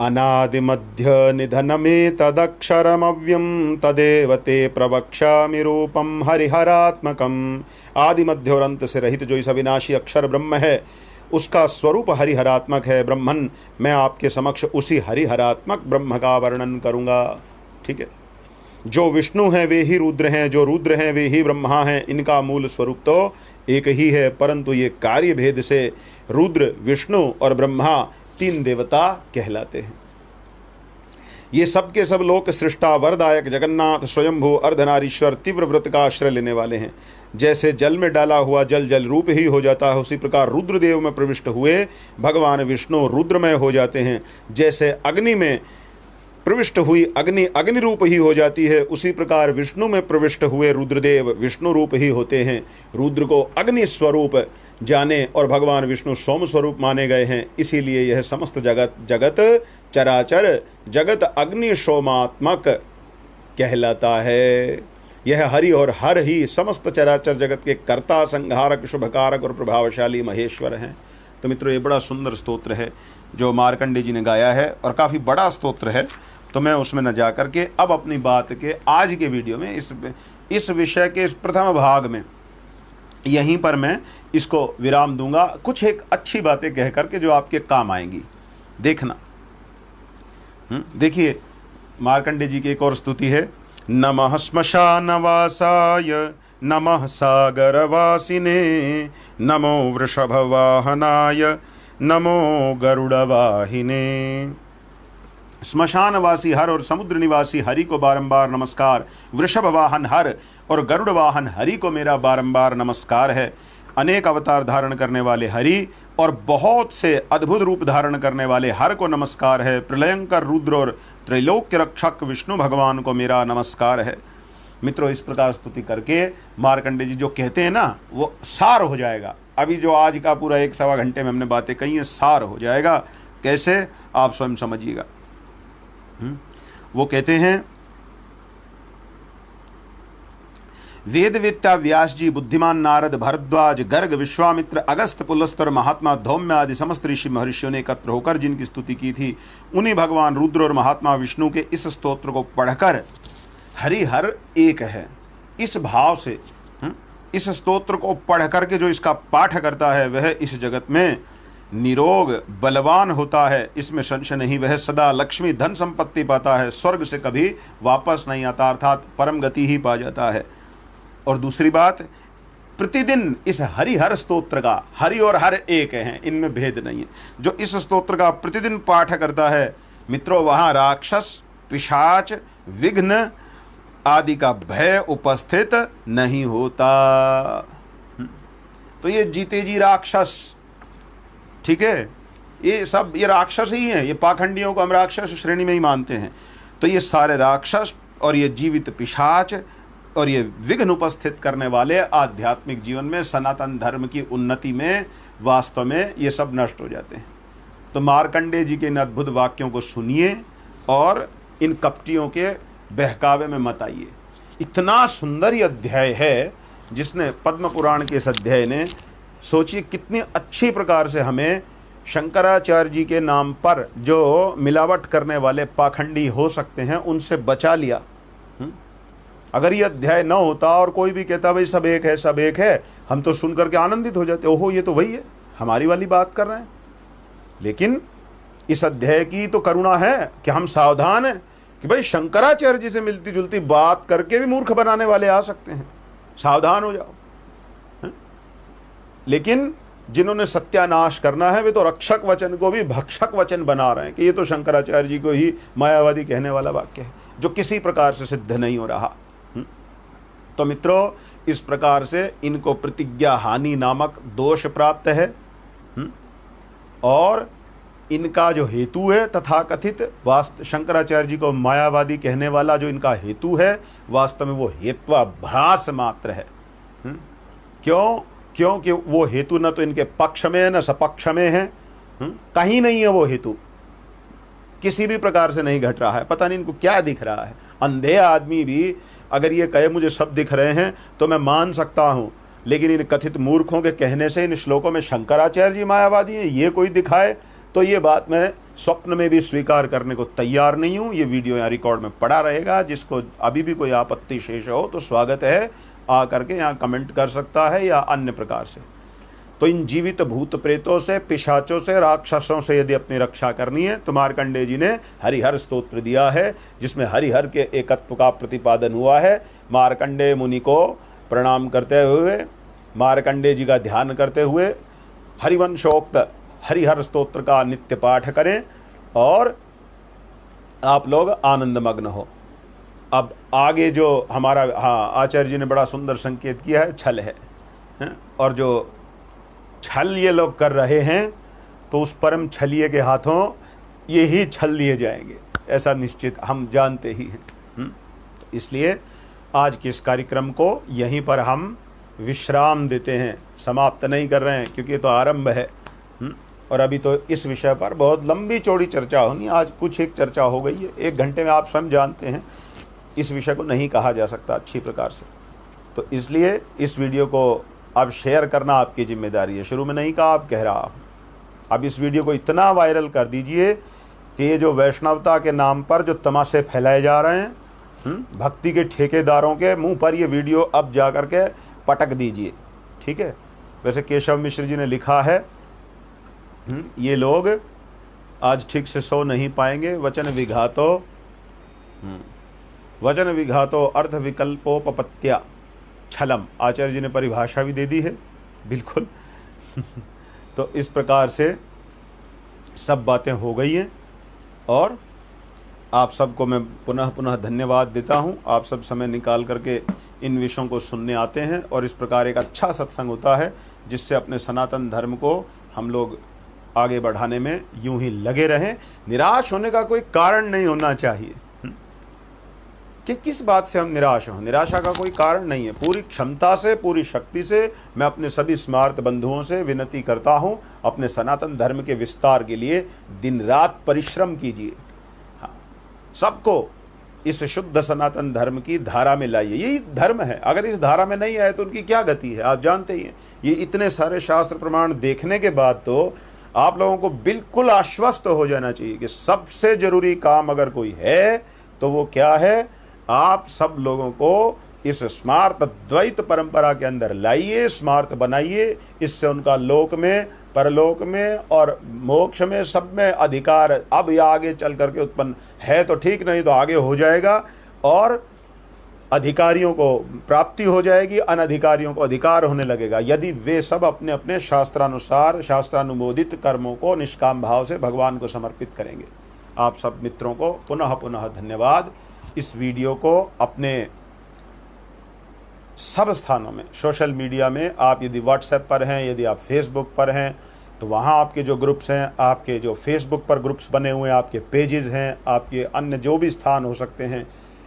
अनादि मध्य निधनमे तदक्षरमव्यम तदेव ते प्रवक्ष्यामि रूपम हरिहरात्मकम। आदि मध्य और अंत से रहित जो इस अविनाशी अक्षर ब्रह्म है उसका स्वरूप हरिहरात्मक है। ब्रह्मन, मैं आपके समक्ष उसी हरिहरात्मक ब्रह्म का वर्णन करूंगा। ठीक है, जो विष्णु हैं वे ही रुद्र हैं, जो रुद्र हैं वे ही ब्रह्मा हैं। इनका मूल स्वरूप तो एक ही है, परंतु ये कार्य भेद से रुद्र, विष्णु और ब्रह्मा तीन देवता कहलाते हैं। ये सब के सब लोक सृष्टा वरदायक जगन्नाथ स्वयंभू अर्धनारीश्वर तीव्र व्रत का आश्रय लेने वाले हैं। जैसे जल में डाला हुआ जल जल रूप ही हो जाता है, उसी प्रकार रुद्रदेव में प्रविष्ट हुए भगवान विष्णु रुद्रमय हो जाते हैं। जैसे अग्नि में प्रविष्ट हुई अग्नि अग्नि रूप ही हो जाती है, उसी प्रकार विष्णु में प्रविष्ट हुए रुद्रदेव विष्णु रूप ही होते हैं। रुद्र को अग्नि स्वरूप जाने और भगवान विष्णु सोम स्वरूप माने गए हैं। इसीलिए यह समस्त जगत चराचर जगत अग्नि सोमात्मक कहलाता है। यह हरि और हर ही समस्त चराचर जगत के कर्ता, संहारक, शुभकारक और प्रभावशाली महेश्वर हैं। तो मित्रों, ये बड़ा सुंदर स्तोत्र है जो मार्कंडेय जी ने गाया है और काफ़ी बड़ा स्तोत्र है। तो मैं उसमें न जा करके अब अपनी बात के आज के वीडियो में इस विषय के इस प्रथम भाग में यहीं पर मैं इसको विराम दूंगा, कुछ एक अच्छी बातें कह करके जो आपके काम आएंगी। देखना, देखिए मार्कंडेय जी की एक और स्तुति है। नमः श्मशानवासाय नमः सागरवासिने नमो वृषभवाहनाय नमो गरुड़वाहिने। श्मशानवासी हर और समुद्र निवासी हरि को बारंबार नमस्कार। वृषभ वाहन हर और गरुड़ वाहन हरि को मेरा बारंबार नमस्कार है। अनेक अवतार धारण करने वाले हरि और बहुत से अद्भुत रूप धारण करने वाले हर को नमस्कार है। प्रलयंकर रुद्र और त्रैलोक्य रक्षक विष्णु भगवान को मेरा नमस्कार है। मित्रों, इस प्रकार स्तुति करके मार्कंडेय जी जो कहते हैं ना, वो सार हो जाएगा। अभी जो आज का पूरा 1-1.25 घंटे में हमने बातें कही हैं, सार हो जाएगा। कैसे, आप स्वयं समझिएगा। वो कहते हैं वेदवेत्ता व्यास जी, बुद्धिमान नारद, भरद्वाज, गर्ग, विश्वामित्र, अगस्त, पुलस्तर, महात्मा धौम्य आदि समस्त ऋषि महर्षियों ने एकत्र होकर जिनकी स्तुति की थी, उन्हीं भगवान रुद्र और महात्मा विष्णु के इस स्तोत्र को पढ़कर हरि हर एक है इस भाव से इस स्तोत्र को पढ़ करके जो इसका पाठ करता है वह इस जगत में निरोग बलवान होता है, इसमें संशय नहीं। वह सदा लक्ष्मी धन संपत्ति पाता है, स्वर्ग से कभी वापस नहीं आता, अर्थात परम गति ही पा जाता है। और दूसरी बात, प्रतिदिन इस हरिहर स्तोत्र का, हरि और हर एक हैं, इनमें भेद नहीं है, जो इस स्तोत्र का प्रतिदिन पाठ करता है मित्रों, वहां राक्षस, पिशाच, विघ्न आदि का भय उपस्थित नहीं होता। तो ये जीते जी राक्षस, ठीक है, ये सब ये राक्षस ही हैं, ये पाखंडियों को हम राक्षस श्रेणी में ही मानते हैं। तो ये सारे राक्षस और ये जीवित पिशाच और ये विघ्न उपस्थित करने वाले आध्यात्मिक जीवन में, सनातन धर्म की उन्नति में, वास्तव में ये सब नष्ट हो जाते हैं। तो मार्कंडेय जी के इन अद्भुत वाक्यों को सुनिए और इन कपटियों के बहकावे में मत आइए। इतना सुंदर ये अध्याय है जिसने पद्म पुराण के इस अध्याय ने, सोचिए कितनी अच्छी प्रकार से हमें शंकराचार्य जी के नाम पर जो मिलावट करने वाले पाखंडी हो सकते हैं उनसे बचा लिया। अगर ये अध्याय न होता और कोई भी कहता भाई सब एक है, सब एक है, हम तो सुन करके आनंदित हो जाते, ओहो ये तो वही है, हमारी वाली बात कर रहे हैं। लेकिन इस अध्याय की तो करुणा है कि हम सावधान हैं कि भाई शंकराचार्य जी से मिलती जुलती बात करके भी मूर्ख बनाने वाले आ सकते हैं, सावधान हो जाओ। लेकिन जिन्होंने सत्यानाश करना है वे तो रक्षक वचन को भी भक्षक वचन बना रहे हैं कि ये तो शंकराचार्य जी को ही मायावादी कहने वाला वाक्य है, जो किसी प्रकार से सिद्ध नहीं हो रहा। तो मित्रों, इस प्रकार से इनको प्रतिज्ञा हानि नामक दोष प्राप्त है। और इनका जो हेतु है तथाकथित, शंकराचार्य जी को मायावादी कहने वाला जो इनका हेतु है, वास्तव में वो हेत्वाभास मात्र है। क्योंकि वो हेतु न तो इनके पक्ष में है न सपक्ष में है, कहीं नहीं है वो हेतु, किसी भी प्रकार से नहीं घट रहा है। पता नहीं इनको क्या दिख रहा है। अंधे आदमी भी अगर ये कहे मुझे सब दिख रहे हैं तो मैं मान सकता हूं, लेकिन इन कथित मूर्खों के कहने से इन श्लोकों में शंकराचार्य जी मायावादी हैं ये कोई दिखाए तो ये बात मैं स्वप्न में भी स्वीकार करने को तैयार नहीं हूं। ये वीडियो यहाँ रिकॉर्ड में पड़ा रहेगा, जिसको अभी भी कोई आपत्ति शेष हो तो स्वागत है, आ करके यहाँ कमेंट कर सकता है या अन्य प्रकार से। तो इन जीवित भूत प्रेतों से, पिशाचों से, राक्षसों से यदि अपनी रक्षा करनी है तो मार्कंडेय जी ने हरिहर स्तोत्र दिया है, जिसमें हरिहर के एकत्व का प्रतिपादन हुआ है। मार्कंडेय मुनि को प्रणाम करते हुए, मार्कंडेय जी का ध्यान करते हुए हरिवंशोक्त हरिहर स्तोत्र का नित्य पाठ करें और आप लोग आनंदमग्न हो। अब आगे जो हमारा आचार्य जी ने बड़ा सुंदर संकेत किया है, छल है, और जो छल ये लोग कर रहे हैं तो उस परम छलिए के हाथों ये ही छल लिए जाएंगे, ऐसा निश्चित हम जानते ही हैं। तो इसलिए आज के इस कार्यक्रम को यहीं पर हम विश्राम देते हैं, समाप्त नहीं कर रहे हैं, क्योंकि ये तो आरंभ है। और अभी तो इस विषय पर बहुत लंबी चौड़ी चर्चा होनी, आज कुछ एक चर्चा हो गई है, 1 घंटे में आप स्वयं जानते हैं इस विषय को नहीं कहा जा सकता अच्छी प्रकार से। तो इसलिए इस वीडियो को अब शेयर करना आपकी जिम्मेदारी है। शुरू में नहीं कहा, अब कह रहा हूँ। अब इस वीडियो को इतना वायरल कर दीजिए कि ये जो वैष्णवता के नाम पर जो तमाशे फैलाए जा रहे हैं, भक्ति के ठेकेदारों के मुंह पर ये वीडियो अब जा कर के पटक दीजिए, ठीक है। वैसे केशव मिश्र जी ने लिखा है, ये लोग आज ठीक से सो नहीं पाएंगे। वचन विघातो अर्थ विकल्पोपपत्या छलम, आचार्य जी ने परिभाषा भी दे दी है, बिल्कुल। तो इस प्रकार से सब बातें हो गई हैं और आप सबको मैं पुनः पुनः धन्यवाद देता हूं। आप सब समय निकाल करके इन विषयों को सुनने आते हैं और इस प्रकार एक अच्छा सत्संग होता है जिससे अपने सनातन धर्म को हम लोग आगे बढ़ाने में यूं ही लगे रहें। निराश होने का कोई कारण नहीं होना चाहिए कि किस बात से हम निराश हों, निराशा का कोई कारण नहीं है। पूरी क्षमता से, पूरी शक्ति से मैं अपने सभी स्मार्त बंधुओं से विनती करता हूं, अपने सनातन धर्म के विस्तार के लिए दिन रात परिश्रम कीजिए। हाँ, सबको इस शुद्ध सनातन धर्म की धारा में लाइए, यही धर्म है। अगर इस धारा में नहीं आए तो उनकी क्या गति है, आप जानते ही हैं। ये इतने सारे शास्त्र प्रमाण देखने के बाद तो आप लोगों को बिल्कुल आश्वस्त हो जाना चाहिए कि सबसे जरूरी काम अगर कोई है तो वो क्या है, आप सब लोगों को इस स्मार्त द्वैत परंपरा के अंदर लाइए, स्मार्त बनाइए। इससे उनका लोक में, परलोक में और मोक्ष में सब में अधिकार अब या आगे चल करके उत्पन्न है तो ठीक, नहीं तो आगे हो जाएगा और अधिकारियों को प्राप्ति हो जाएगी, अनधिकारियों को अधिकार होने लगेगा, यदि वे सब अपने अपने शास्त्रानुसार शास्त्रानुमोदित कर्मों को निष्काम भाव से भगवान को समर्पित करेंगे। आप सब मित्रों को पुनः पुनः धन्यवाद। इस वीडियो को अपने सब स्थानों में, सोशल मीडिया में, आप यदि व्हाट्सएप पर हैं, यदि आप फेसबुक पर हैं तो वहाँ आपके जो ग्रुप्स हैं, आपके जो फेसबुक पर ग्रुप्स बने हुए हैं, आपके पेजेस हैं, आपके अन्य जो भी स्थान हो सकते हैं,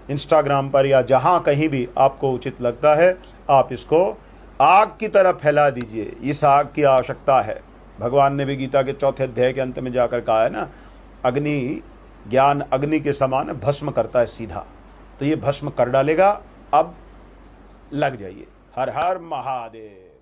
इंस्टाग्राम पर या जहाँ कहीं भी आपको उचित लगता है, आप इसको आग की तरह फैला दीजिए। इस आग की आवश्यकता है। भगवान ने भी गीता के 4 अध्याय के अंत में जाकर कहा है ना, अग्नि, ज्ञान अग्नि के समान भस्म करता है सीधा, तो ये भस्म कर डालेगा। अब लग जाइए। हर हर महादेव।